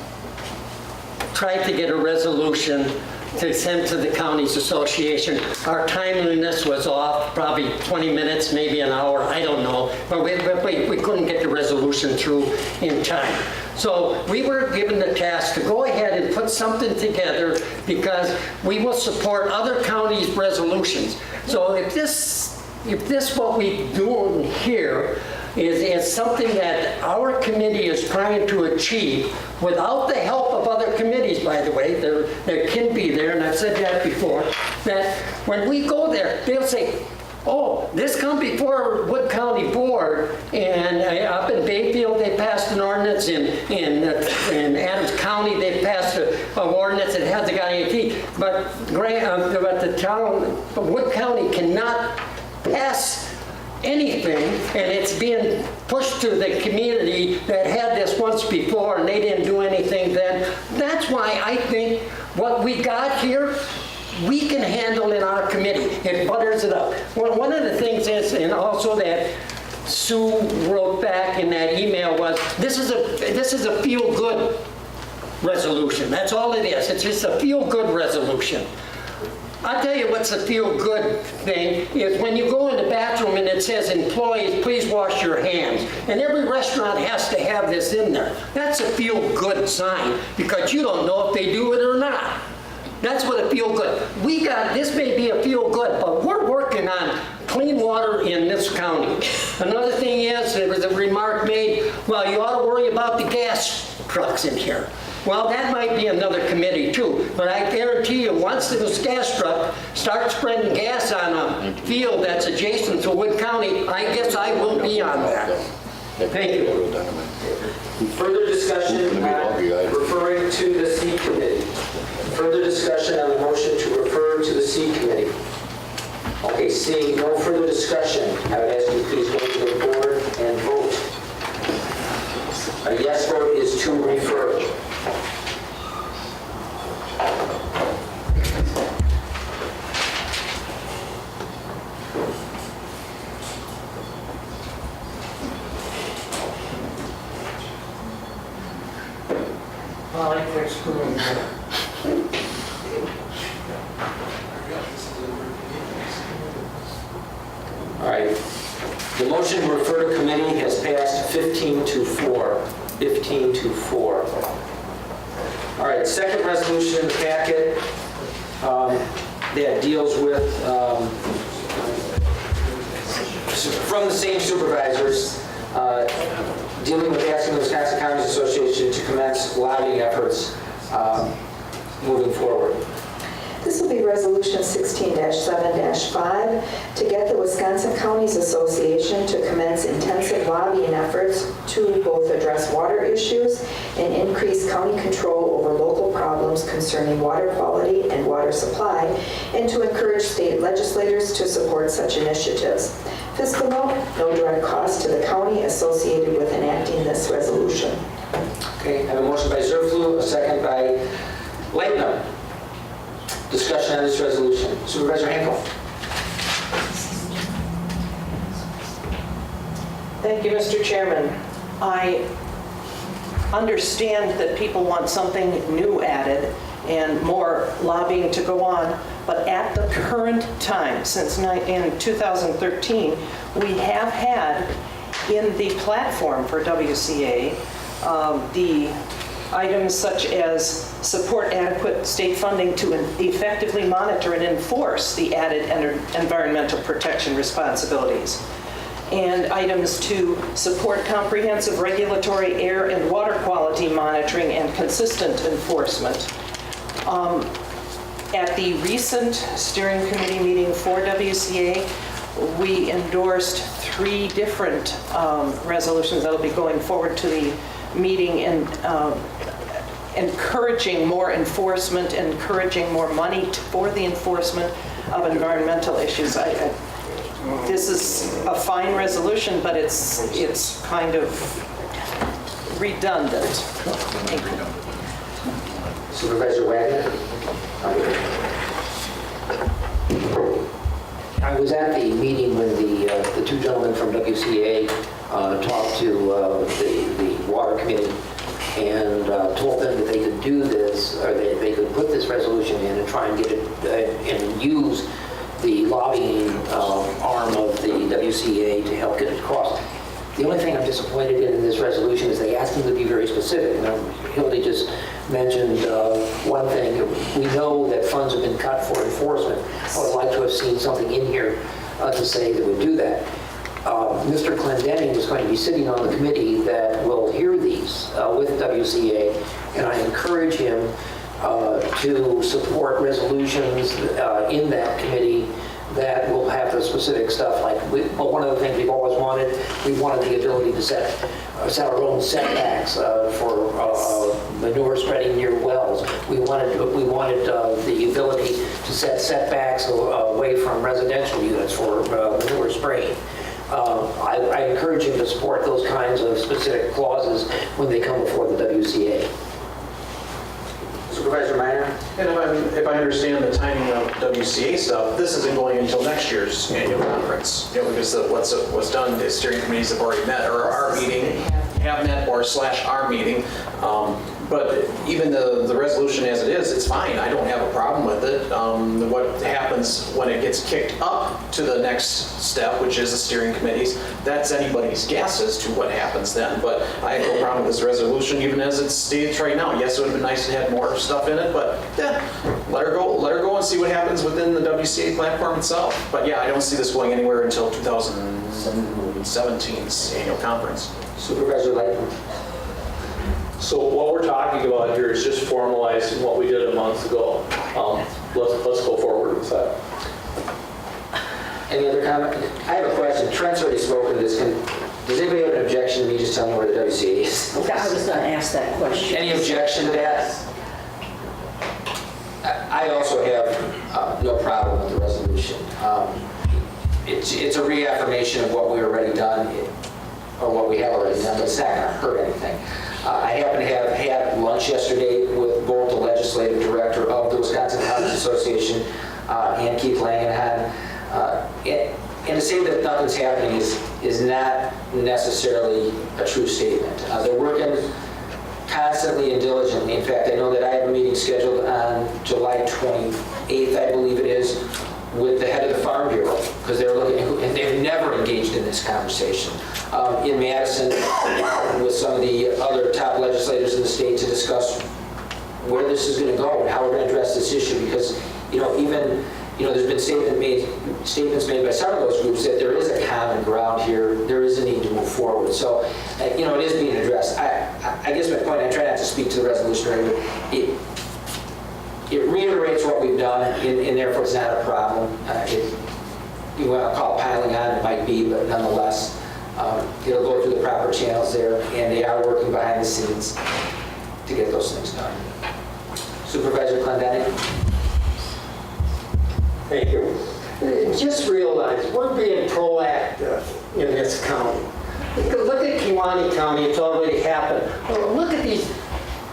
tried to get a resolution to send to the counties association. Our timeliness was off, probably 20 minutes, maybe an hour, I don't know. But we couldn't get the resolution through in time. So we were given the task to go ahead and put something together because we will support other counties' resolutions. So if this what we do here is something that our committee is trying to achieve without the help of other committees, by the way, there can be there, and I've said that before, that when we go there, they'll say, oh, this come before Wood County Board, and up in Bayfield, they passed an ordinance. In Adams County, they passed an ordinance that hasn't got any teeth. But the town, Wood County cannot pass anything, and it's being pushed to the community that had this once before, and they didn't do anything then. That's why I think what we got here, we can handle in our committee. It butters it up. One of the things is, and also that Sue wrote back in that email was, this is a feel-good resolution. That's all it is. It's just a feel-good resolution. I'll tell you what's a feel-good thing is when you go in the bathroom and it says, employees, please wash your hands. And every restaurant has to have this in there. That's a feel-good sign because you don't know if they do it or not. That's what a feel-good. This may be a feel-good, but we're working on clean water in this county. Another thing is, there was a remark made, well, you ought to worry about the gas trucks in here. Well, that might be another committee too, but I guarantee you, once this gas truck starts spreading gas on field that's adjacent to Wood County, I guess I will be on that. Thank you. Further discussion on referring to the seed committee. Further discussion on the motion to refer to the seed committee. Okay, seeing no further discussion, I would ask you please go to the board and vote. A yes vote is to refer. All right. The motion to refer to committee has passed 15-4. 15-4. All right, second resolution in the packet that deals with, from the same supervisors, dealing with asking the Wisconsin Counties Association to commence lobbying efforts moving forward. This will be Resolution 16-7-5 to get the Wisconsin Counties Association to commence intensive lobbying efforts to both address water issues and increase county control over local problems concerning water quality and water supply, and to encourage state legislators to support such initiatives. Fiscal note, no direct cost to the county associated with enacting this resolution. Okay, I have a motion by Zerflu, a second by Leitner. Discussion on this resolution. Supervisor Henkel. Thank you, Mr. Chairman. I understand that people want something new added and more lobbying to go on, but at the current time, since in 2013, we have had in the platform for WCA the items such as support adequate state funding to effectively monitor and enforce the added environmental protection responsibilities, and items to support comprehensive regulatory air and water quality monitoring and consistent enforcement. At the recent steering committee meeting for WCA, we endorsed 3 different resolutions that will be going forward to the meeting and encouraging more enforcement, encouraging more money for the enforcement of environmental issues. This is a fine resolution, but it's kind of redundant. Thank you. Supervisor Wagner. I was at the meeting when the 2 gentlemen from WCA talked to the water committee and told them that they could do this, or they could put this resolution in and try and get it and use the lobbying arm of the WCA to help get it across. The only thing I'm disappointed in this resolution is they asked them to be very specific. Hildy just mentioned one thing. We know that funds have been cut for enforcement. I would like to have seen something in here to say that would do that. Mr. Clendenning is going to be sitting on the committee that will hear these with WCA, and I encourage him to support resolutions in that committee that will have the specific stuff. But one of the things we've always wanted, we wanted the ability to set our own setbacks for manure spreading near wells. We wanted the ability to set setbacks away from residential units for manure spraying. I encourage him to support those kinds of specific clauses when they come before the WCA. Supervisor Minor? And if I understand the timing of WCA stuff, this isn't going until next year's annual conference. Because what's done, the steering committees have already met, or our meeting, have met, or / our meeting. But even the resolution as it is, it's fine. I don't have a problem with it. What happens when it gets kicked up to the next step, which is the steering committees, that's anybody's guess as to what happens then. But I have no problem with this resolution, even as it states right now. Yes, it would have been nice to have more stuff in it, but yeah, let her go and see what happens within the WCA platform itself. But yeah, I don't see this going anywhere until 2017's annual conference. Supervisor Lightman. So what we're talking about here is just formalizing what we did a month ago. Let's go forward with that. Any other comment? I have a question. Trent's already spoken to this. Does anybody have an objection to me just telling me where the WCA is? I was going to ask that question. Any objection to that? I also have no problem with the resolution. It's a reaffirmation of what we already done, or what we have already done, but it's not going to hurt anything. I happen to have had lunch yesterday with both the legislative director of the Wisconsin Housing Association and Keith Langenheim. And to say that nothing's happening is not necessarily a true statement. They're working constantly and diligently. In fact, I know that I have a meeting scheduled on July 28th, I believe it is, with the head of the Farm Bureau, because they're looking, and they've never engaged in this conversation. In Madison, with some of the other top legislators in the state to discuss where this is going to go and how we're going to address this issue, because there's been statements made by some of those groups that there is a common ground here, there is a need to move forward. So, it is being addressed. I guess my point, I try not to speak to the resolution, but it reiterates what we've done, and therefore it's not a problem. You want to call it piling on, it might be, but nonetheless, it'll go through the proper channels there, and they are working behind the scenes to get those things done. Supervisor Clendenning? Thank you. Just realize we're being proactive in this county. Look at Kewaunee County, it's already happened. Look at these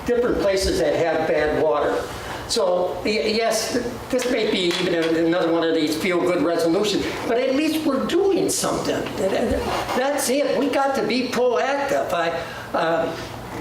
different places that have bad water. So yes, this may be even another one of these feel-good resolutions, but at least we're doing something. That's it. We got to be proactive.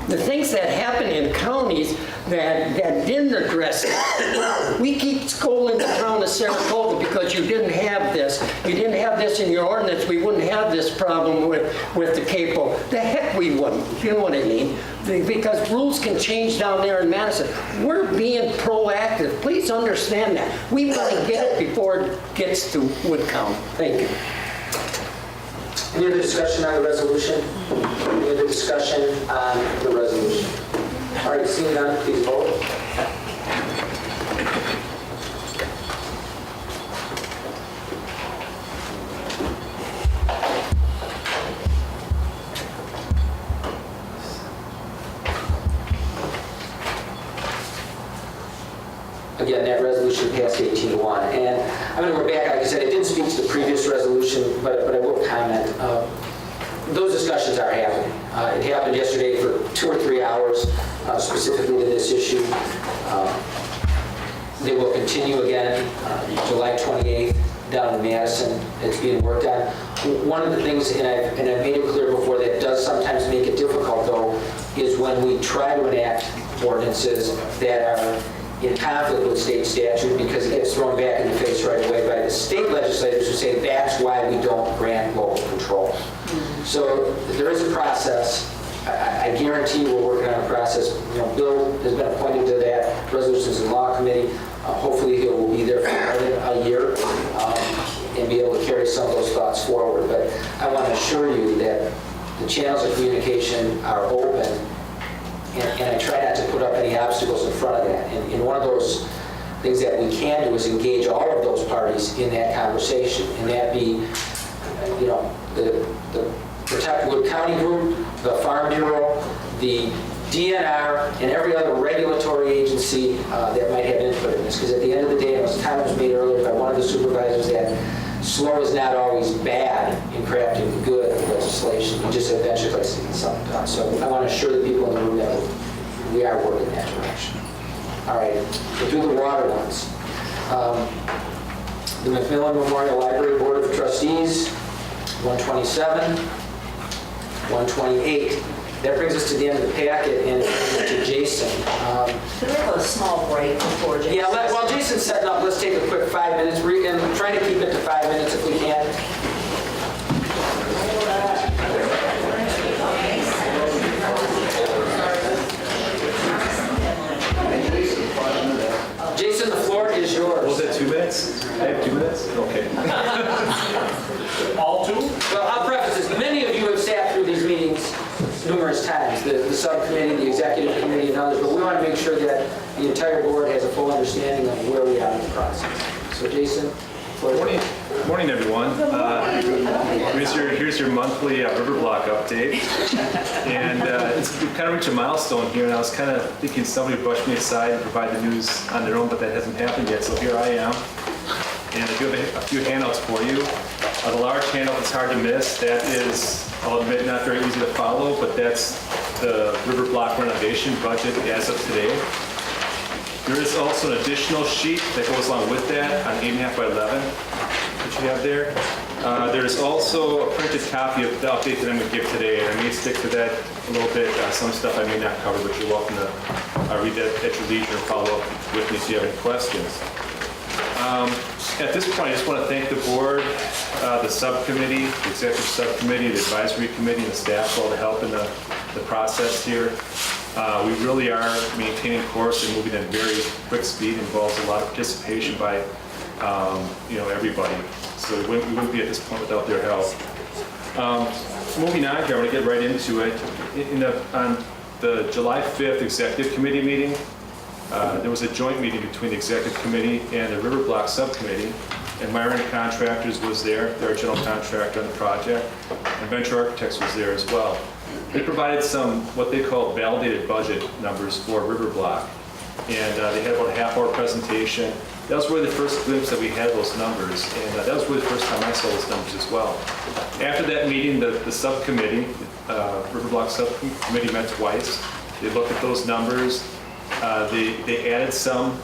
The things that happen in counties that didn't address it. We keep scolding the town of Saratoga because you didn't have this. You didn't have this in your ordinance. We wouldn't have this problem with the capo. The heck we wouldn't. You know what I mean? Because rules can change down there in Madison. We're being proactive. Please understand that. We want to get it before it gets to Wood County. Thank you. Any other discussion on the resolution? Any other discussion on the resolution? All right, seeing none, please vote. Again, that resolution passed 18-1. And I'm going to go back, like I said, it didn't speak to the previous resolution, but I will comment. Those discussions are happening. It happened yesterday for 2 or 3 hours, specifically to this issue. They will continue again July 28th down in Madison. It's being worked on. One of the things, and I've made it clear before, that does sometimes make it difficult, though, is when we try to enact ordinances that are in conflict with state statute, because it gets thrown back in the face right away by the state legislators who say that's why we don't grant local control. So there is a process. I guarantee we're working on a process. Bill has been appointed to that Resolutions and Law Committee. Hopefully he will be there for a year and be able to carry some of those thoughts forward. But I want to assure you that the channels of communication are open, and I try not to put up any obstacles in front of that. And one of those things that we can do is engage all of those parties in that conversation, and that be, the Protect Wood County group, the Farm Bureau, the DNR, and every other regulatory agency that might have input in this. Because at the end of the day, and as comment was made earlier by one of the supervisors, that slow is not always bad in crafting good legislation. You just eventually like to get something done. So I want to assure the people in the room that we are working in that direction. All right, we'll do the water ones. The McMillan Memorial Library Board of Trustees, 127, 128. That brings us to the end of the packet and to Jason. Can we have a small break before Jason? Yeah, while Jason's setting up, let's take a quick 5 minutes. And try to keep it to 5 minutes if we can. Jason, the floor is yours. Was it 2 minutes? I have 2 minutes? Okay. All 2? Well, I'll preface this. Many of you have sat through these meetings numerous times, the subcommittee, the executive committee, and others, but we want to make sure that the entire board has a full understanding of where we are in the process. So Jason? Morning, morning, everyone. Here's your monthly river block update. And we've kind of reached a milestone here, and I was kind of thinking somebody brushed me aside and provide the news on their own, but that hasn't happened yet, so here I am. And I do have a few handouts for you. The large handout that's hard to miss, that is, I'll admit, not very easy to follow, but that's the river block renovation budget as of today. There is also an additional sheet that goes along with that on 8.5 by 11 that you have there. There's also a printed copy of the update that I'm going to give today, and I may stick to that a little bit. Some stuff I may not cover, but you're welcome to read that at your leisure and follow up with me if you have any questions. At this point, I just want to thank the board, the subcommittee, the executive subcommittee, the advisory committee, and the staff for all the help in the process here. We really are maintaining course and moving at very quick speed. It involves a lot of participation by everybody. So we wouldn't be at this point without their help. Moving on here, I'm going to get right into it. On the July 5th executive committee meeting, there was a joint meeting between the executive committee and the river block subcommittee, and Myron Contractors was there. They're a general contractor on the project, and Venture Architects was there as well. They provided some what they call validated budget numbers for river block, and they had about a half-hour presentation. That was really the first glimpse that we had those numbers, and that was really the first time I saw those numbers as well. After that meeting, the subcommittee, river block subcommittee, met twice. They looked at those numbers. They added some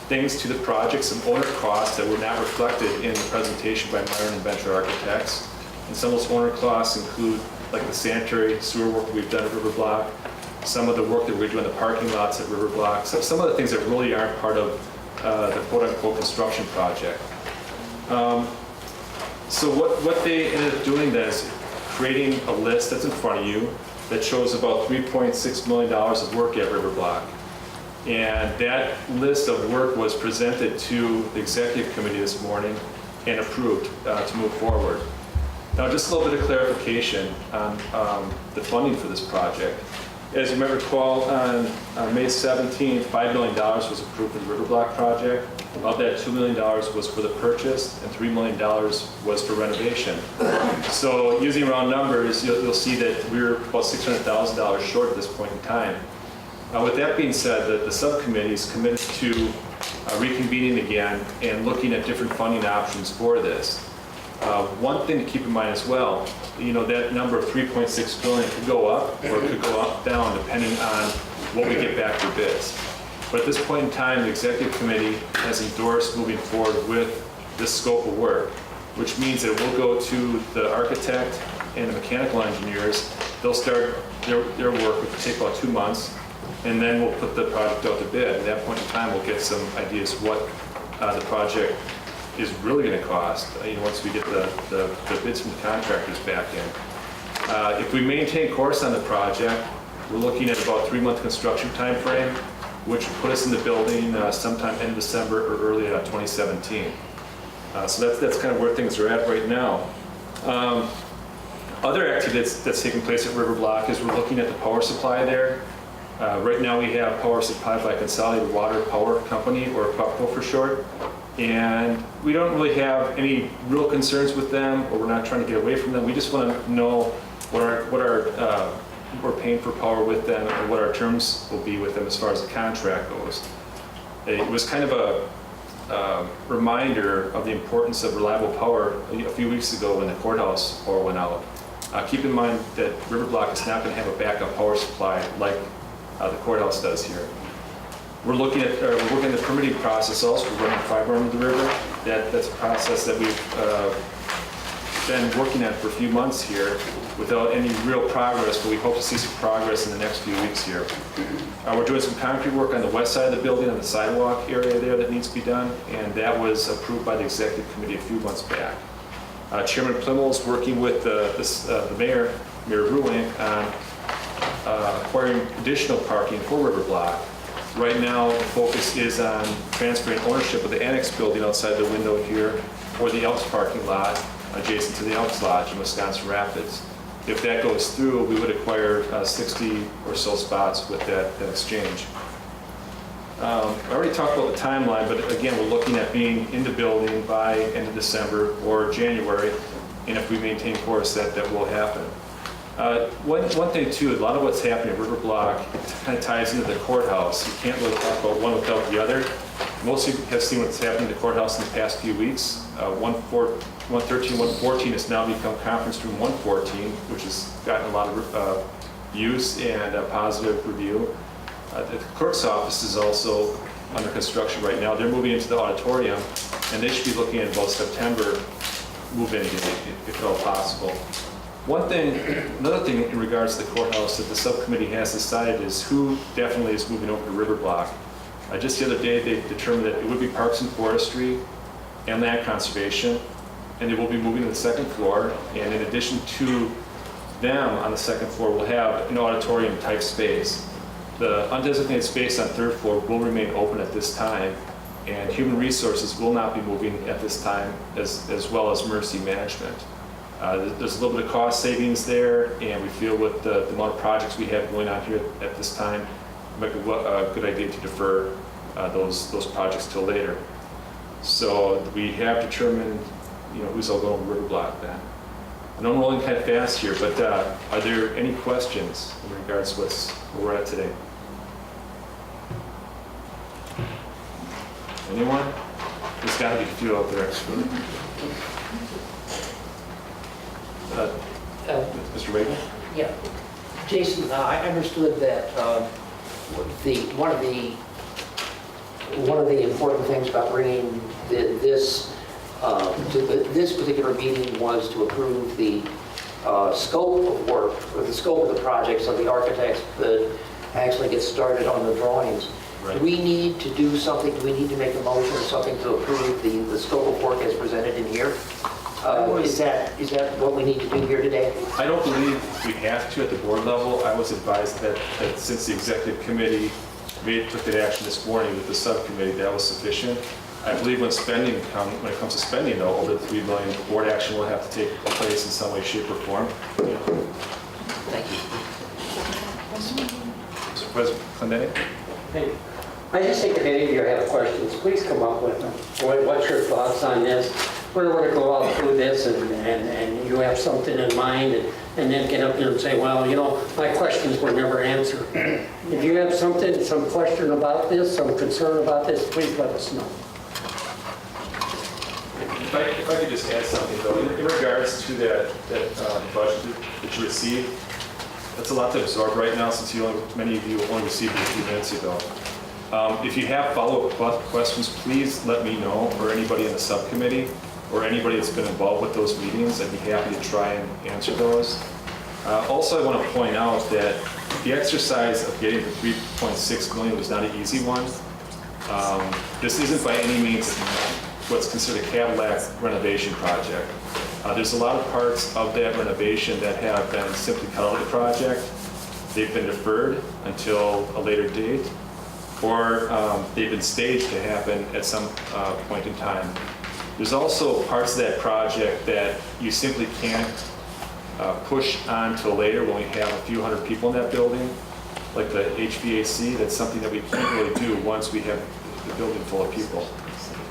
things to the project, some owner costs that were not reflected in the presentation by Myron and Venture Architects. And some of those owner costs include like the sanitary sewer work that we've done at River Block, some of the work that we do in the parking lots at River Block, so some of the things that really aren't part of the quote-unquote construction project. So what they ended up doing then is creating a list that's in front of you that shows about $3.6 million of work at River Block. And that list of work was presented to the executive committee this morning and approved to move forward. Now, just a little bit of clarification on the funding for this project. As you might recall, on May 17th, $5 million was approved for the River Block project. Of that, $2 million was for the purchase, and $3 million was for renovation. So, using round numbers, you'll see that we're about $600,000 short at this point in time. With that being said, the subcommittee is committed to reconvening again and looking at different funding options for this. One thing to keep in mind as well, that number of $3.6 billion could go up or it could go down depending on what we get back for bids. But at this point in time, the executive committee has endorsed moving forward with this scope of work, which means that we'll go to the architect and the mechanical engineers. They'll start their work, which will take about 2 months, and then we'll put the project out to bid. At that point in time, we'll get some ideas what the project is really going to cost, once we get the bids from the contractors back in. If we maintain course on the project, we're looking at about a 3-month construction time frame, which will put us in the building sometime end of December or early 2017. So that's kind of where things are at right now. Other activity that's taking place at River Block is we're looking at the power supply there. Right now we have power supplied by Consolidated Water Power Company, or PUPCO for short. And we don't really have any real concerns with them, or we're not trying to get away from them. We just want to know what we're paying for power with them and what our terms will be with them as far as the contract goes. It was kind of a reminder of the importance of reliable power a few weeks ago when the courthouse power went out. Keep in mind that River Block is not going to have a backup power supply like the courthouse does here. We're working the permitting process also. We're running fiber under the river. That's a process that we've been working on for a few months here without any real progress, but we hope to see some progress in the next few weeks here. We're doing some concrete work on the west side of the building, on the sidewalk area there that needs to be done, and that was approved by the executive committee a few months back. Chairman Plimmel is working with the Mayor Ruink, on acquiring additional parking for River Block. Right now, the focus is on transferring ownership of the annex building outside the window here, or the Elks parking lot adjacent to the Elks Lodge in Wisconsin Rapids. If that goes through, we would acquire 60 or so spots with that exchange. I already talked about the timeline, but again, we're looking at being in the building by end of December or January, and if we maintain course, that will happen. One thing too, a lot of what's happening at River Block kind of ties into the courthouse. You can't really talk about one without the other. Most of you have seen what's happened at the courthouse in the past few weeks. 113, 114 has now become Conference Room 114, which has gotten a lot of use and a positive review. The clerk's office is also under construction right now. They're moving into the auditorium, and they should be looking at about September move-in if at all possible. Another thing in regards to the courthouse that the subcommittee has decided is who definitely is moving over to River Block. Just the other day, they determined that it would be Parks and Forestry and Land Conservation, and they will be moving to the second floor. And in addition to them on the second floor, we'll have an auditorium type space. The undesignated space on third floor will remain open at this time, and Human Resources will not be moving at this time, as well as Mercy Management. There's a little bit of cost savings there, and we feel with the amount of projects we have going on here at this time, it might be a good idea to defer those projects till later. So we have determined, who's all going to River Block then. I know I'm rolling kind of fast here, but are there any questions in regards to where we're at today? Anyone? There's got to be a few out there. Mr. Reagan? Yeah. Jason, I understood that one of the important things about bringing this to this particular meeting was to approve the scope of work, or the scope of the project, so the architects could actually get started on the drawings. Right. Do we need to do something? Do we need to make a motion or something to approve the scope of work as presented in here? Is that what we need to do here today? I don't believe we have to at the board level. I was advised that since the executive committee took that action this morning with the subcommittee, that was sufficient. I believe when it comes to spending, though, over the $3 million, board action will have to take place in some way, shape, or form. Thank you. Mr. President Clendetti? Hey, I just think if any of you have questions, please come up with them. What's your thoughts on this? We're going to go out through this and you have something in mind and then get up there and say, well, my questions were never answered. If you have some question about this, some concern about this, please let us know. If I could just add something, though, in regards to that budget that you received, that's a lot to absorb right now since many of you only received it a few minutes ago. If you have follow-up questions, please let me know, or anybody in the subcommittee, or anybody that's been involved with those meetings. I'd be happy to try and answer those. Also, I want to point out that the exercise of getting the $3.6 million was not an easy one. This isn't by any means what's considered a Cadillac renovation project. There's a lot of parts of that renovation that have been simply cut out of the project. They've been deferred until a later date, or they've been staged to happen at some point in time. There's also parts of that project that you simply can't push on till later when we have a few hundred people in that building, like the HVAC. That's something that we can't really do once we have the building full of people.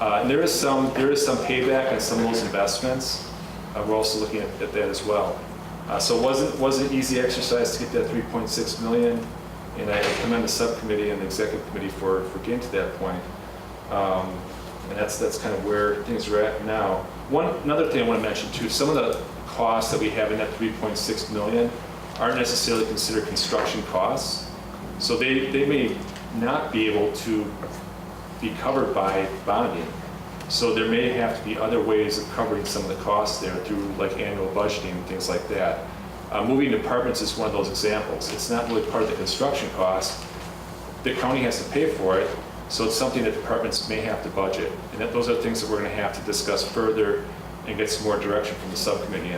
And there is some payback on some of those investments. We're also looking at that as well. So it wasn't an easy exercise to get that $3.6 million, and I commend the subcommittee and the executive committee for getting to that point. And that's kind of where things are at now. Another thing I want to mention too, some of the costs that we have in that $3.6 million aren't necessarily considered construction costs. So they may not be able to be covered by bonding. So there may have to be other ways of covering some of the costs there through like annual budgeting and things like that. Moving departments is one of those examples. It's not really part of the construction cost. The county has to pay for it. So it's something that departments may have to budget. And those are things that we're going to have to discuss further and get some more direction from the subcommittee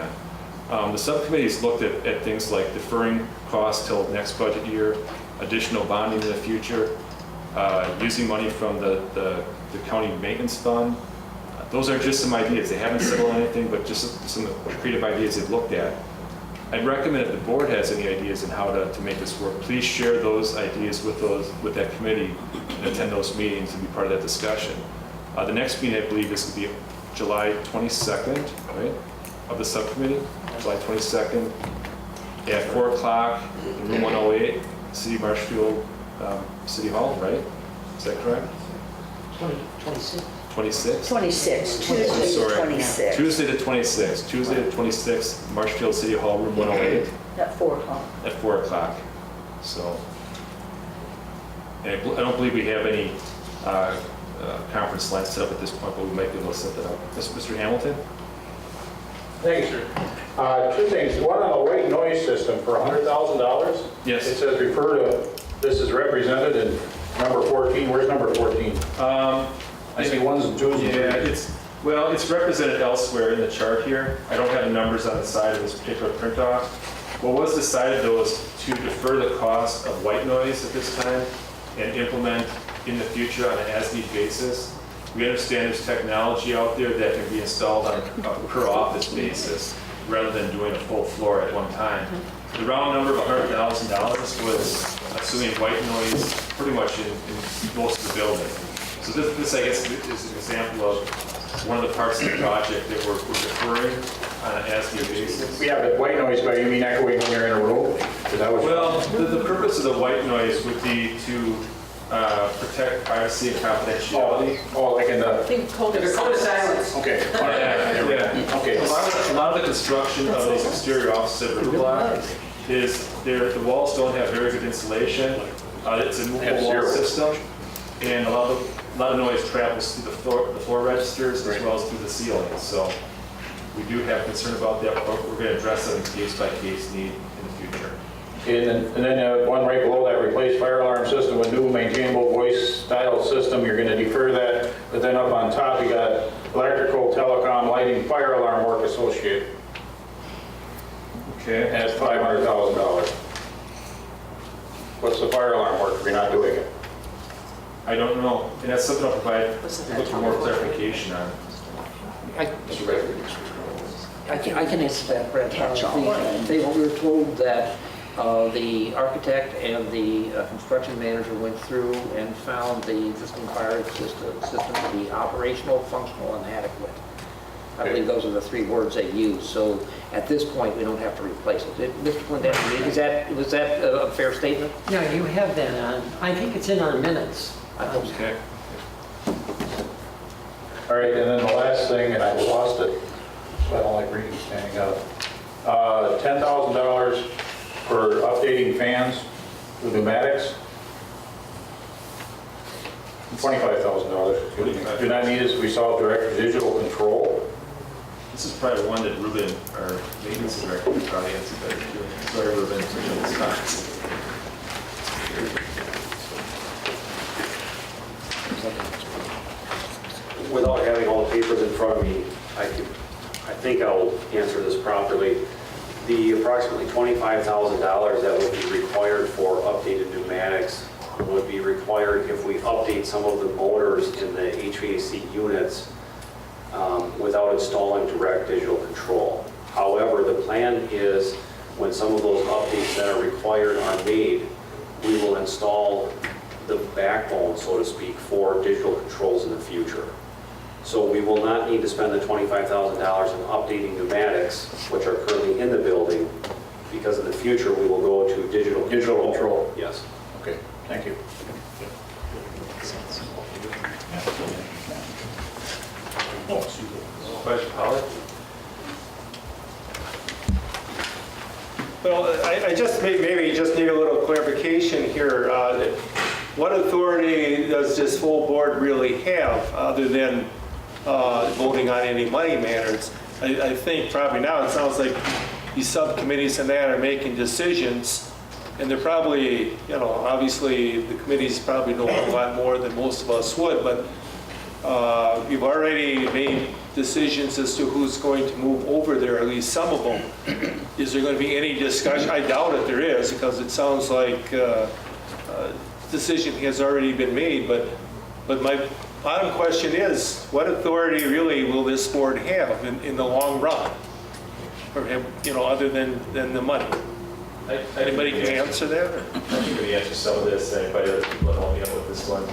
on. The subcommittee has looked at things like deferring costs till next budget year, additional bonding in the future, using money from the county maintenance fund. Those are just some ideas. They haven't settled on anything, but just some creative ideas they've looked at. I'd recommend if the board has any ideas on how to make this work, please share those ideas with that committee and attend those meetings and be part of that discussion. The next meeting, I believe, is going to be July 22nd, right, of the subcommittee, July 22nd at 4 o'clock in room 108, City of Marshfield City Hall, right? Is that correct? 26. 26? 26, Tuesday the 26th. Tuesday the 26th. Tuesday the 26th, Marshfield City Hall, room 108 At 4 o'clock. at 4 o'clock. So, and I don't believe we have any conference lines set up at this point, but we might be able to set that up. Mr. Hamilton? Thank you, sir. Two things. One on the white noise system for $100,000. Yes. It says refer to, this is represented in number 14. Where's number 14? I see ones and twos. Yeah, it's represented elsewhere in the chart here. I don't have the numbers on the side of this particular print-off. What was decided, though, is to defer the cost of white noise at this time and implement in the future on an as-need basis. We understand there's technology out there that can be installed on a per office basis rather than doing a full floor at one time. The round number of $100,000 was assuming white noise pretty much in most of the building. So this, I guess, is an example of one of the parts of the project that we're deferring on an as-need basis. Yeah, but white noise, but you mean echoing when you're in a room? Well, the purpose of the white noise would be to protect privacy and confidentiality. Oh, like in the... Code of silence. Okay. Yeah. Okay. A lot of the construction of these exterior offices at River Block is the walls don't have very good insulation. It's a movable wall system, and a lot of noise travels through the floor registers as well as through the ceiling. So we do have concern about that, but we're going to address that in case-by-case need in the future. And then one right below that, replace fire alarm system with new maintainable voice style system. You're going to defer that, but then up on top you got electrical, telecom, lighting, fire alarm work associated. Okay. And it's $500,000. What's the fire alarm work if you're not doing it? I don't know, and that's something I'll provide look for more clarification on. I can answer that, Brett. We were told that the architect and the construction manager went through and found the existing fire system to be operational, functional, and adequate. I believe those are the three words they used. So at this point, we don't have to replace it. Mr. Clinton, was that a fair statement? No, you have that on, I think it's in our minutes. Okay. All right, and then the last thing, and I lost it, so I don't like reading standing up. $10,000 for updating fans with pneumatics. $25,000. Do not need as we saw direct digital control. This is probably one that Ruben, our maintenance director, would probably answer better. Sorry, Ruben, for those times. Without having all the papers in front of me, I think I'll answer this properly. The approximately $25,000 that would be required for updated pneumatics would be required if we update some of the motors in the HVAC units without installing direct digital control. However, the plan is when some of those updates that are required are made, we will install the backbone, so to speak, for digital controls in the future. So we will not need to spend the $25,000 in updating pneumatics, which are currently in the building, because in the future we will go to digital control. Yes. Okay, thank you. Question, Holly? Well, I just maybe just need a little clarification here. What authority does this full board really have other than voting on any money matters? I think probably now it sounds like these subcommittees and that are making decisions, and they're probably, obviously the committees probably know a lot more than most of us would, but you've already made decisions as to who's going to move over there, at least some of them. Is there going to be any discussion? I doubt it there is, because it sounds like a decision has already been made, but my bottom question is, what authority really will this board have in the long run? Or have, other than the money? Anybody can answer that? I think we answer some of this, and anybody other people help me out with this one.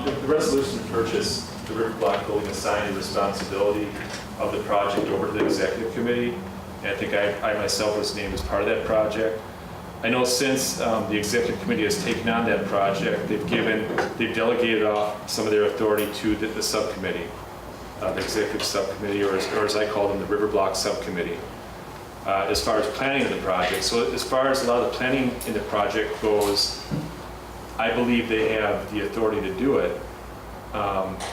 The resolution to purchase the river block building assigned the responsibility of the project over to the executive committee. And I think I myself was named as part of that project. I know since the executive committee has taken on that project, they've delegated off some of their authority to the subcommittee, the executive subcommittee, or as I call them, the river block subcommittee. As far as planning of the project. So as far as a lot of the planning in the project goes, I believe they have the authority to do it.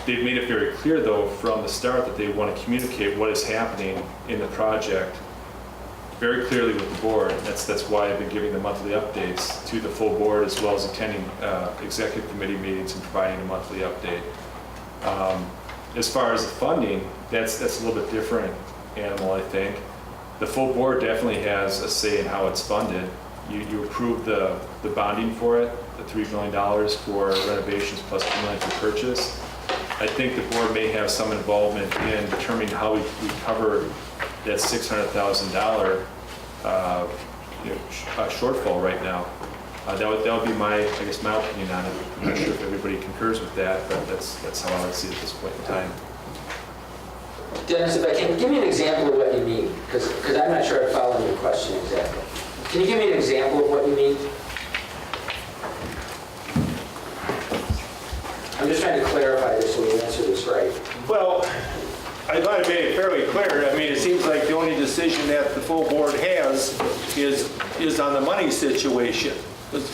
They've made it very clear, though, from the start that they want to communicate what is happening in the project very clearly with the board. That's why I've been giving the monthly updates to the full board, as well as attending executive committee meetings and providing a monthly update. As far as the funding, that's a little bit different animal, I think. The full board definitely has a say in how it's funded. You approve the bonding for it, the $3 million for renovations plus $2 million for purchase. I think the board may have some involvement in determining how we cover that $600,000 shortfall right now. That would be my opinion on it. I'm not sure if everybody concurs with that, but that's how I would see it at this point in time. Dennis, if I can, give me an example of what you mean, because I'm not sure I'm following your question exactly. Can you give me an example of what you mean? I'm just trying to clarify this so we answer this right. Well, I thought I made it fairly clear. I mean, it seems like the only decision that the full board has is on the money situation.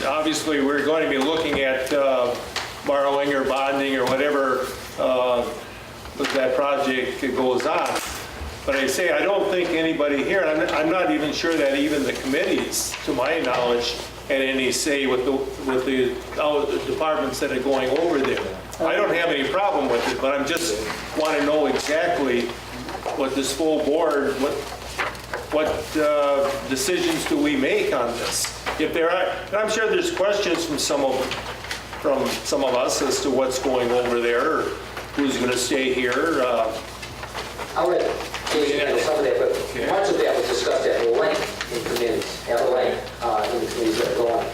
Obviously, we're going to be looking at borrowing or bonding or whatever that project goes on. But I say, I don't think anybody here, I'm not even sure that even the committees, to my knowledge, had any say with the departments that are going over there. I don't have any problem with it, but I just want to know exactly what this full board, what decisions do we make on this? If there are, and I'm sure there's questions from some of us as to what's going over there, or who's going to stay here. I'll let Katie handle some of that, but much of that was discussed at length in committees, in the committees that go on.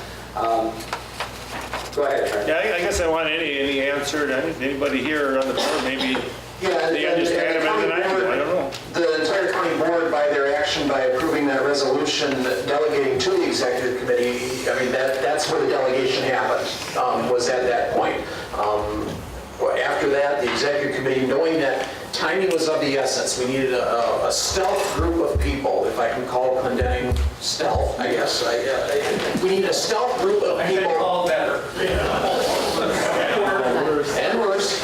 Go ahead, Frank. Yeah, I guess I want any answer. Anybody here on the board, maybe they understand it better than I do. I don't know. The entire county board, by their action, by approving that resolution delegating to the executive committee, I mean, that's where the delegation happened, was at that point. After that, the executive committee, knowing that timing was of the essence, we needed a stealth group of people, if I can call Clendenning stealth, I guess. We need a stealth group of people. All better. And worse.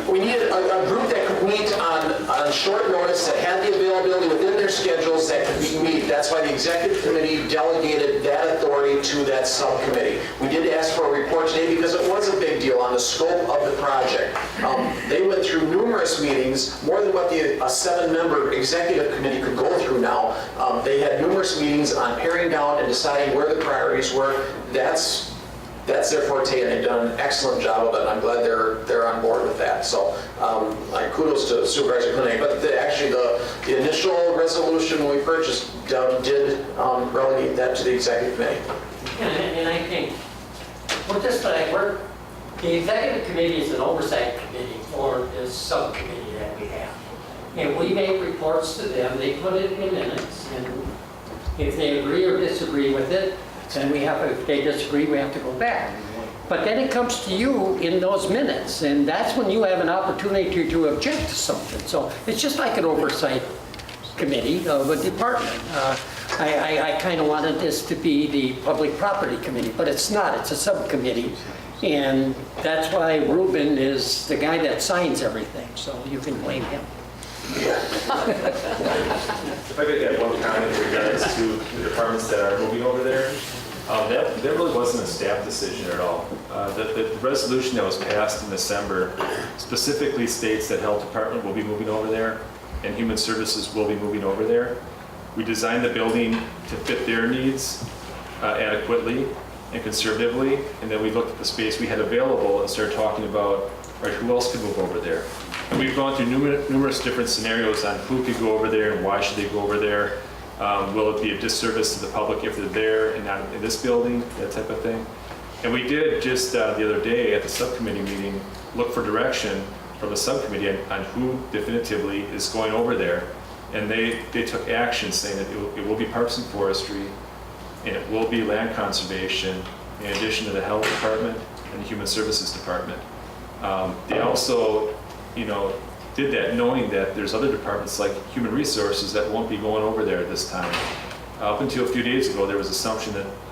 We needed a group that could meet on short notice, that had the availability within their schedules that could meet. That's why the executive committee delegated that authority to that subcommittee. We did ask for a report today because it was a big deal on the scope of the project. They went through numerous meetings, more than what a 7-member executive committee could go through now. They had numerous meetings on paring down and deciding where the priorities were. That's their forte, and they've done an excellent job of it. I'm glad they're on board with that. So kudos to Supervisor Clendenning. But actually, the initial resolution when we purchased did relegate that to the executive committee. And I think, put this way, the executive committee is an oversight committee for this subcommittee that we have. And we make reports to them, they put it in minutes, and if they agree or disagree with it, then if they disagree, we have to go back. But then it comes to you in those minutes, and that's when you have an opportunity to object to something. So it's just like an oversight committee of a department. I kind of wanted this to be the public property committee, but it's not. It's a subcommittee. And that's why Ruben is the guy that signs everything, so you can blame him. If I could add one comment in regards to the departments that are moving over there, that really wasn't a staff decision at all. The resolution that was passed in December specifically states that Health Department will be moving over there and Human Services will be moving over there. We designed the building to fit their needs adequately and conservatively, and then we looked at the space we had available and started talking about, right, who else could move over there? And we've gone through numerous different scenarios on who could go over there and why should they go over there. Will it be a disservice to the public if they're there and not in this building, that type of thing. And we did just the other day at the subcommittee meeting, look for direction from the subcommittee on who definitively is going over there. And they took action saying that it will be Parks and Forestry, and it will be land conservation, in addition to the Health Department and the Human Services Department. They also, did that knowing that there's other departments like Human Resources that won't be going over there this time. Up until a few days ago, there was an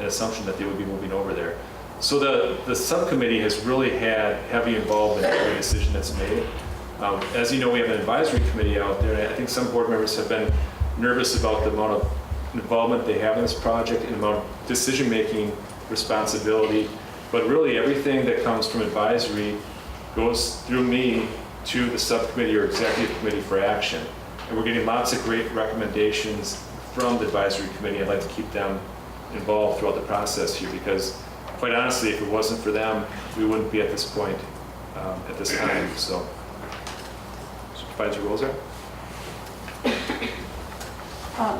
assumption that they would be moving over there. So the subcommittee has really had heavy involvement in every decision that's made. As you know, we have an advisory committee out there, and I think some board members have been nervous about the amount of involvement they have in this project and the amount of decision-making responsibility. But really, everything that comes from advisory goes through me to the subcommittee or executive committee for action. And we're getting lots of great recommendations from the advisory committee. I'd like to keep them involved throughout the process here because, quite honestly, if it wasn't for them, we wouldn't be at this point at this time. So, Supervisor Roser?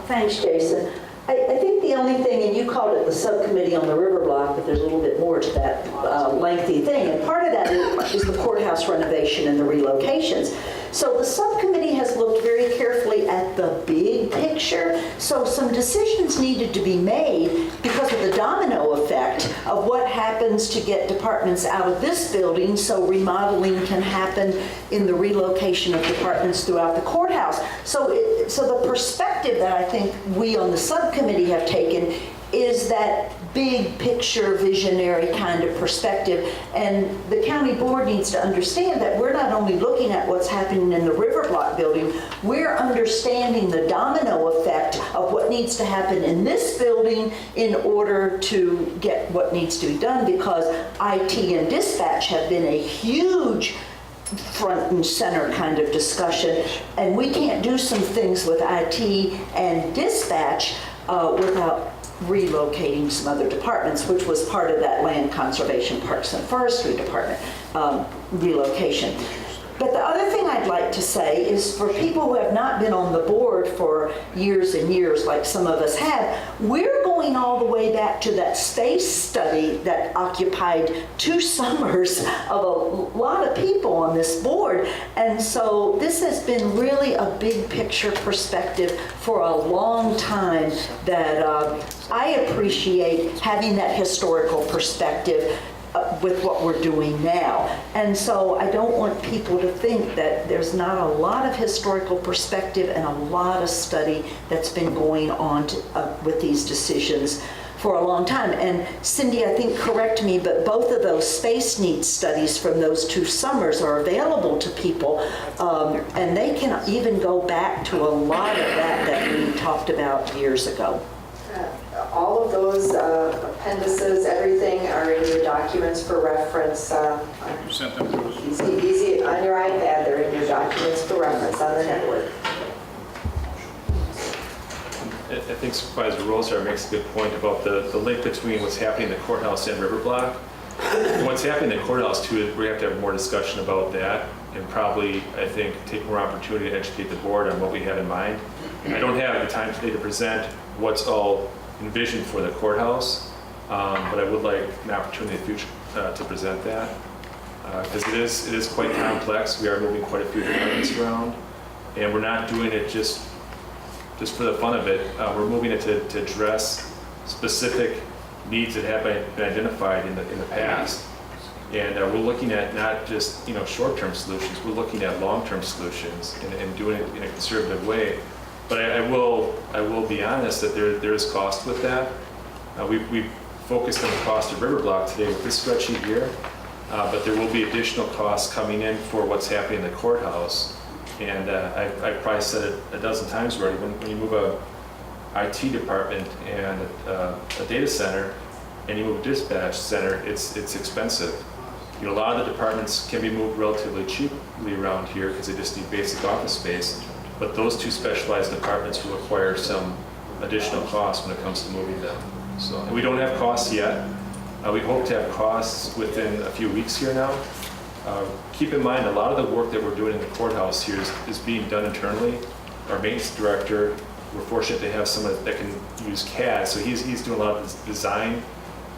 Thanks, Jason. I think the only thing, and you called it the subcommittee on the river block, but there's a little bit more to that lengthy thing. And part of that is the courthouse renovation and the relocations. So the subcommittee has looked very carefully at the big picture. So some decisions needed to be made because of the domino effect of what happens to get departments out of this building so remodeling can happen in the relocation of departments throughout the courthouse. So the perspective that I think we on the subcommittee have taken is that big picture visionary kind of perspective. And the county board needs to understand that we're not only looking at what's happening in the river block building, we're understanding the domino effect of what needs to happen in this building in order to get what needs to be done, because IT and dispatch have been a huge front and center kind of discussion, and we can't do some things with IT and dispatch without relocating some other departments, which was part of that land conservation, Parks and Forestry Department relocation. But the other thing I'd like to say is for people who have not been on the board for years and years, like some of us have, we're going all the way back to that space study that occupied 2 summers of a lot of people on this board. And so this has been really a big picture perspective for a long time that I appreciate having that historical perspective with what we're doing now. And so I don't want people to think that there's not a lot of historical perspective and a lot of study that's been going on with these decisions for a long time. And Cindy, I think, correct me, but both of those space needs studies from those 2 summers are available to people, and they can even go back to a lot of that we talked about years ago. All of those appendices, everything are in your documents for reference. You sent them to us. Easy on your iPad, they're in your documents for reference on the network. I think Supervisor Roser makes a good point about the link between what's happening in the courthouse and River Block. What's happening in the courthouse too, we have to have more discussion about that and probably, I think, take more opportunity to educate the board on what we have in mind. I don't have the time today to present what's all envisioned for the courthouse, but I would like an opportunity in the future to present that because it is quite complex. We are moving quite a few departments around, and we're not doing it just for the fun of it. We're moving it to address specific needs that have been identified in the past, and we're looking at not just short-term solutions. We're looking at long-term solutions and doing it in a conservative way. But I will be honest that there is cost with that. We focused on the cost of River Block today with this spreadsheet here, but there will be additional costs coming in for what's happening in the courthouse. And I've probably said it a dozen times already, when you move a IT department and a data center and you move a dispatch center, it's expensive. A lot of the departments can be moved relatively cheaply around here because they just need basic office space. But those 2 specialized departments will require some additional costs when it comes to moving them. So and we don't have costs yet. We hope to have costs within a few weeks here now. Keep in mind, a lot of the work that we're doing in the courthouse here is being done internally. Our maintenance director we're fortunate to have someone that can use CAD. So he's doing a lot of this design,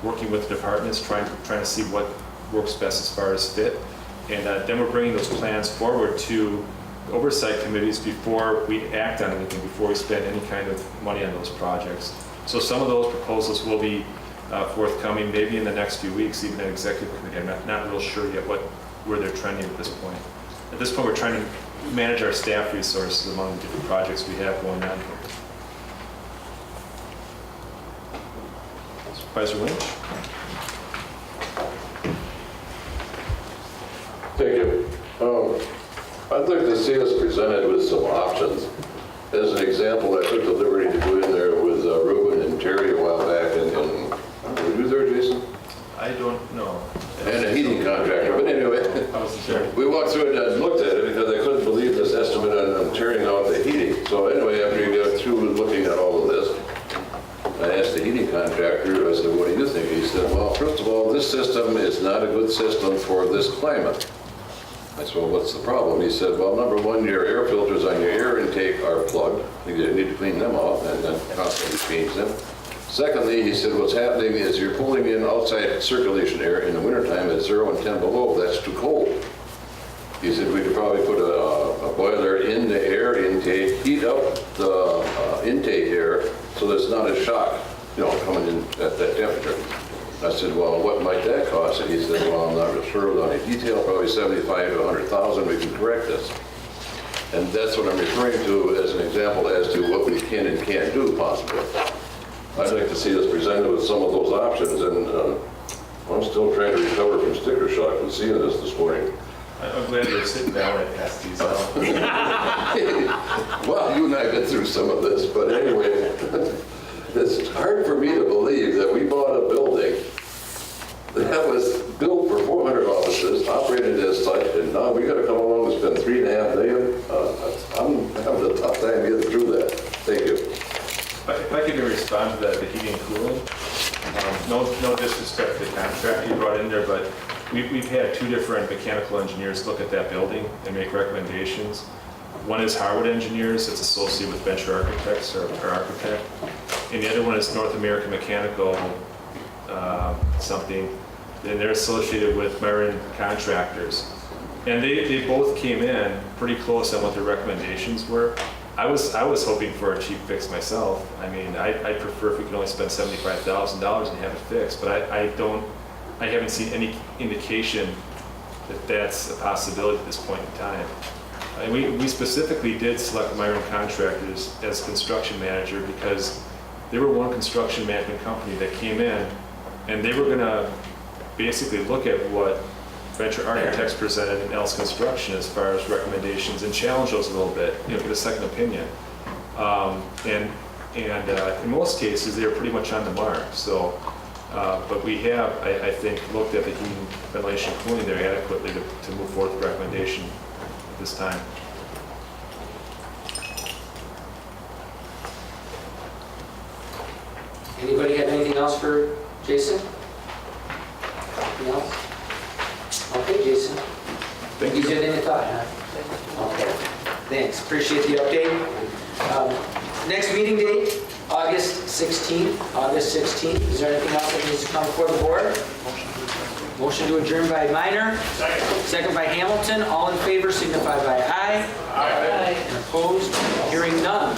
working with departments, trying to see what works best as far as fit. And then we're bringing those plans forward to oversight committees before we act on anything, before we spend any kind of money on those projects. So some of those proposals will be forthcoming maybe in the next few weeks, even at executive committee. I'm not real sure yet where they're trending at this point. At this point, we're trying to manage our staff resources among the different projects we have going on here. Supervisor Lynch? Thank you. I'd like to see us presented with some options. As an example, I took the liberty to go in there with Ruben and Terry a while back, and were you there, Jason? I don't know. And a heating contractor, but anyway, we walked through it and looked at it because I couldn't believe this estimate on tearing out the heating. So anyway, after you got through looking at all of this, I asked the heating contractor, I said, what do you think? He said, well, first of all, this system is not a good system for this climate. I said, well, what's the problem? He said, well, number one, your air filters on your air intake are plugged. You need to clean them off and then constantly change them. Secondly, he said, what's happening is you're pulling in outside circulation air in the wintertime at 0 and 10 below. That's too cold. He said, we could probably put a boiler in the air intake, heat up the intake air so that it's not a shock, coming in at that temperature. I said, well, what might that cost? And he said, well, I'm not real sure without any detail, probably 75 to 100,000, we can correct this. And that's what I'm referring to as an example as to what we can and can't do possibly. I'd like to see us presented with some of those options, and I'm still trying to recover from sticker shock from seeing this morning. I'm glad you're sitting down and pass these out. Well, you and I have been through some of this, but anyway, it's hard for me to believe that we bought a building that was built for 400 offices, operated as such, and now we got to come along and spend $3.5 million. I'm having a tough time getting through that. Thank you. If I could respond to the heating and cooling, no disrespect to the contractor you brought in there, but we've had two different mechanical engineers look at that building and make recommendations. One is Harwood Engineers, it's associated with Venture Architects or Architect, and the other one is North American Mechanical something, and they're associated with Myron Contractors. And they both came in pretty close on what their recommendations were. I was hoping for a cheap fix myself. I mean, I'd prefer if we could only spend $75,000 and have it fixed, but I haven't seen any indication that that's a possibility at this point in time. And we specifically did select Myron Contractors as construction manager because they were one construction management company that came in and they were going to basically look at what Venture Architects presented in Else Construction as far as recommendations and challenge those a little bit, get a second opinion. And in most cases, they were pretty much on the mark. So, but we have, I think, looked at the heating, ventilation, cooling there adequately to move forward with the recommendation at this time. Anybody have anything else for Jason? Anything else? Okay, Jason. Thank you. You did any thought, huh? Okay. Thanks. Appreciate the update. Next meeting date, August 16th. August 16th. Is there anything else that needs to come before the board? Motion to adjourn by Minor. Second by Hamilton. All in favor signify by aye. Aye. And opposed? Hearing none.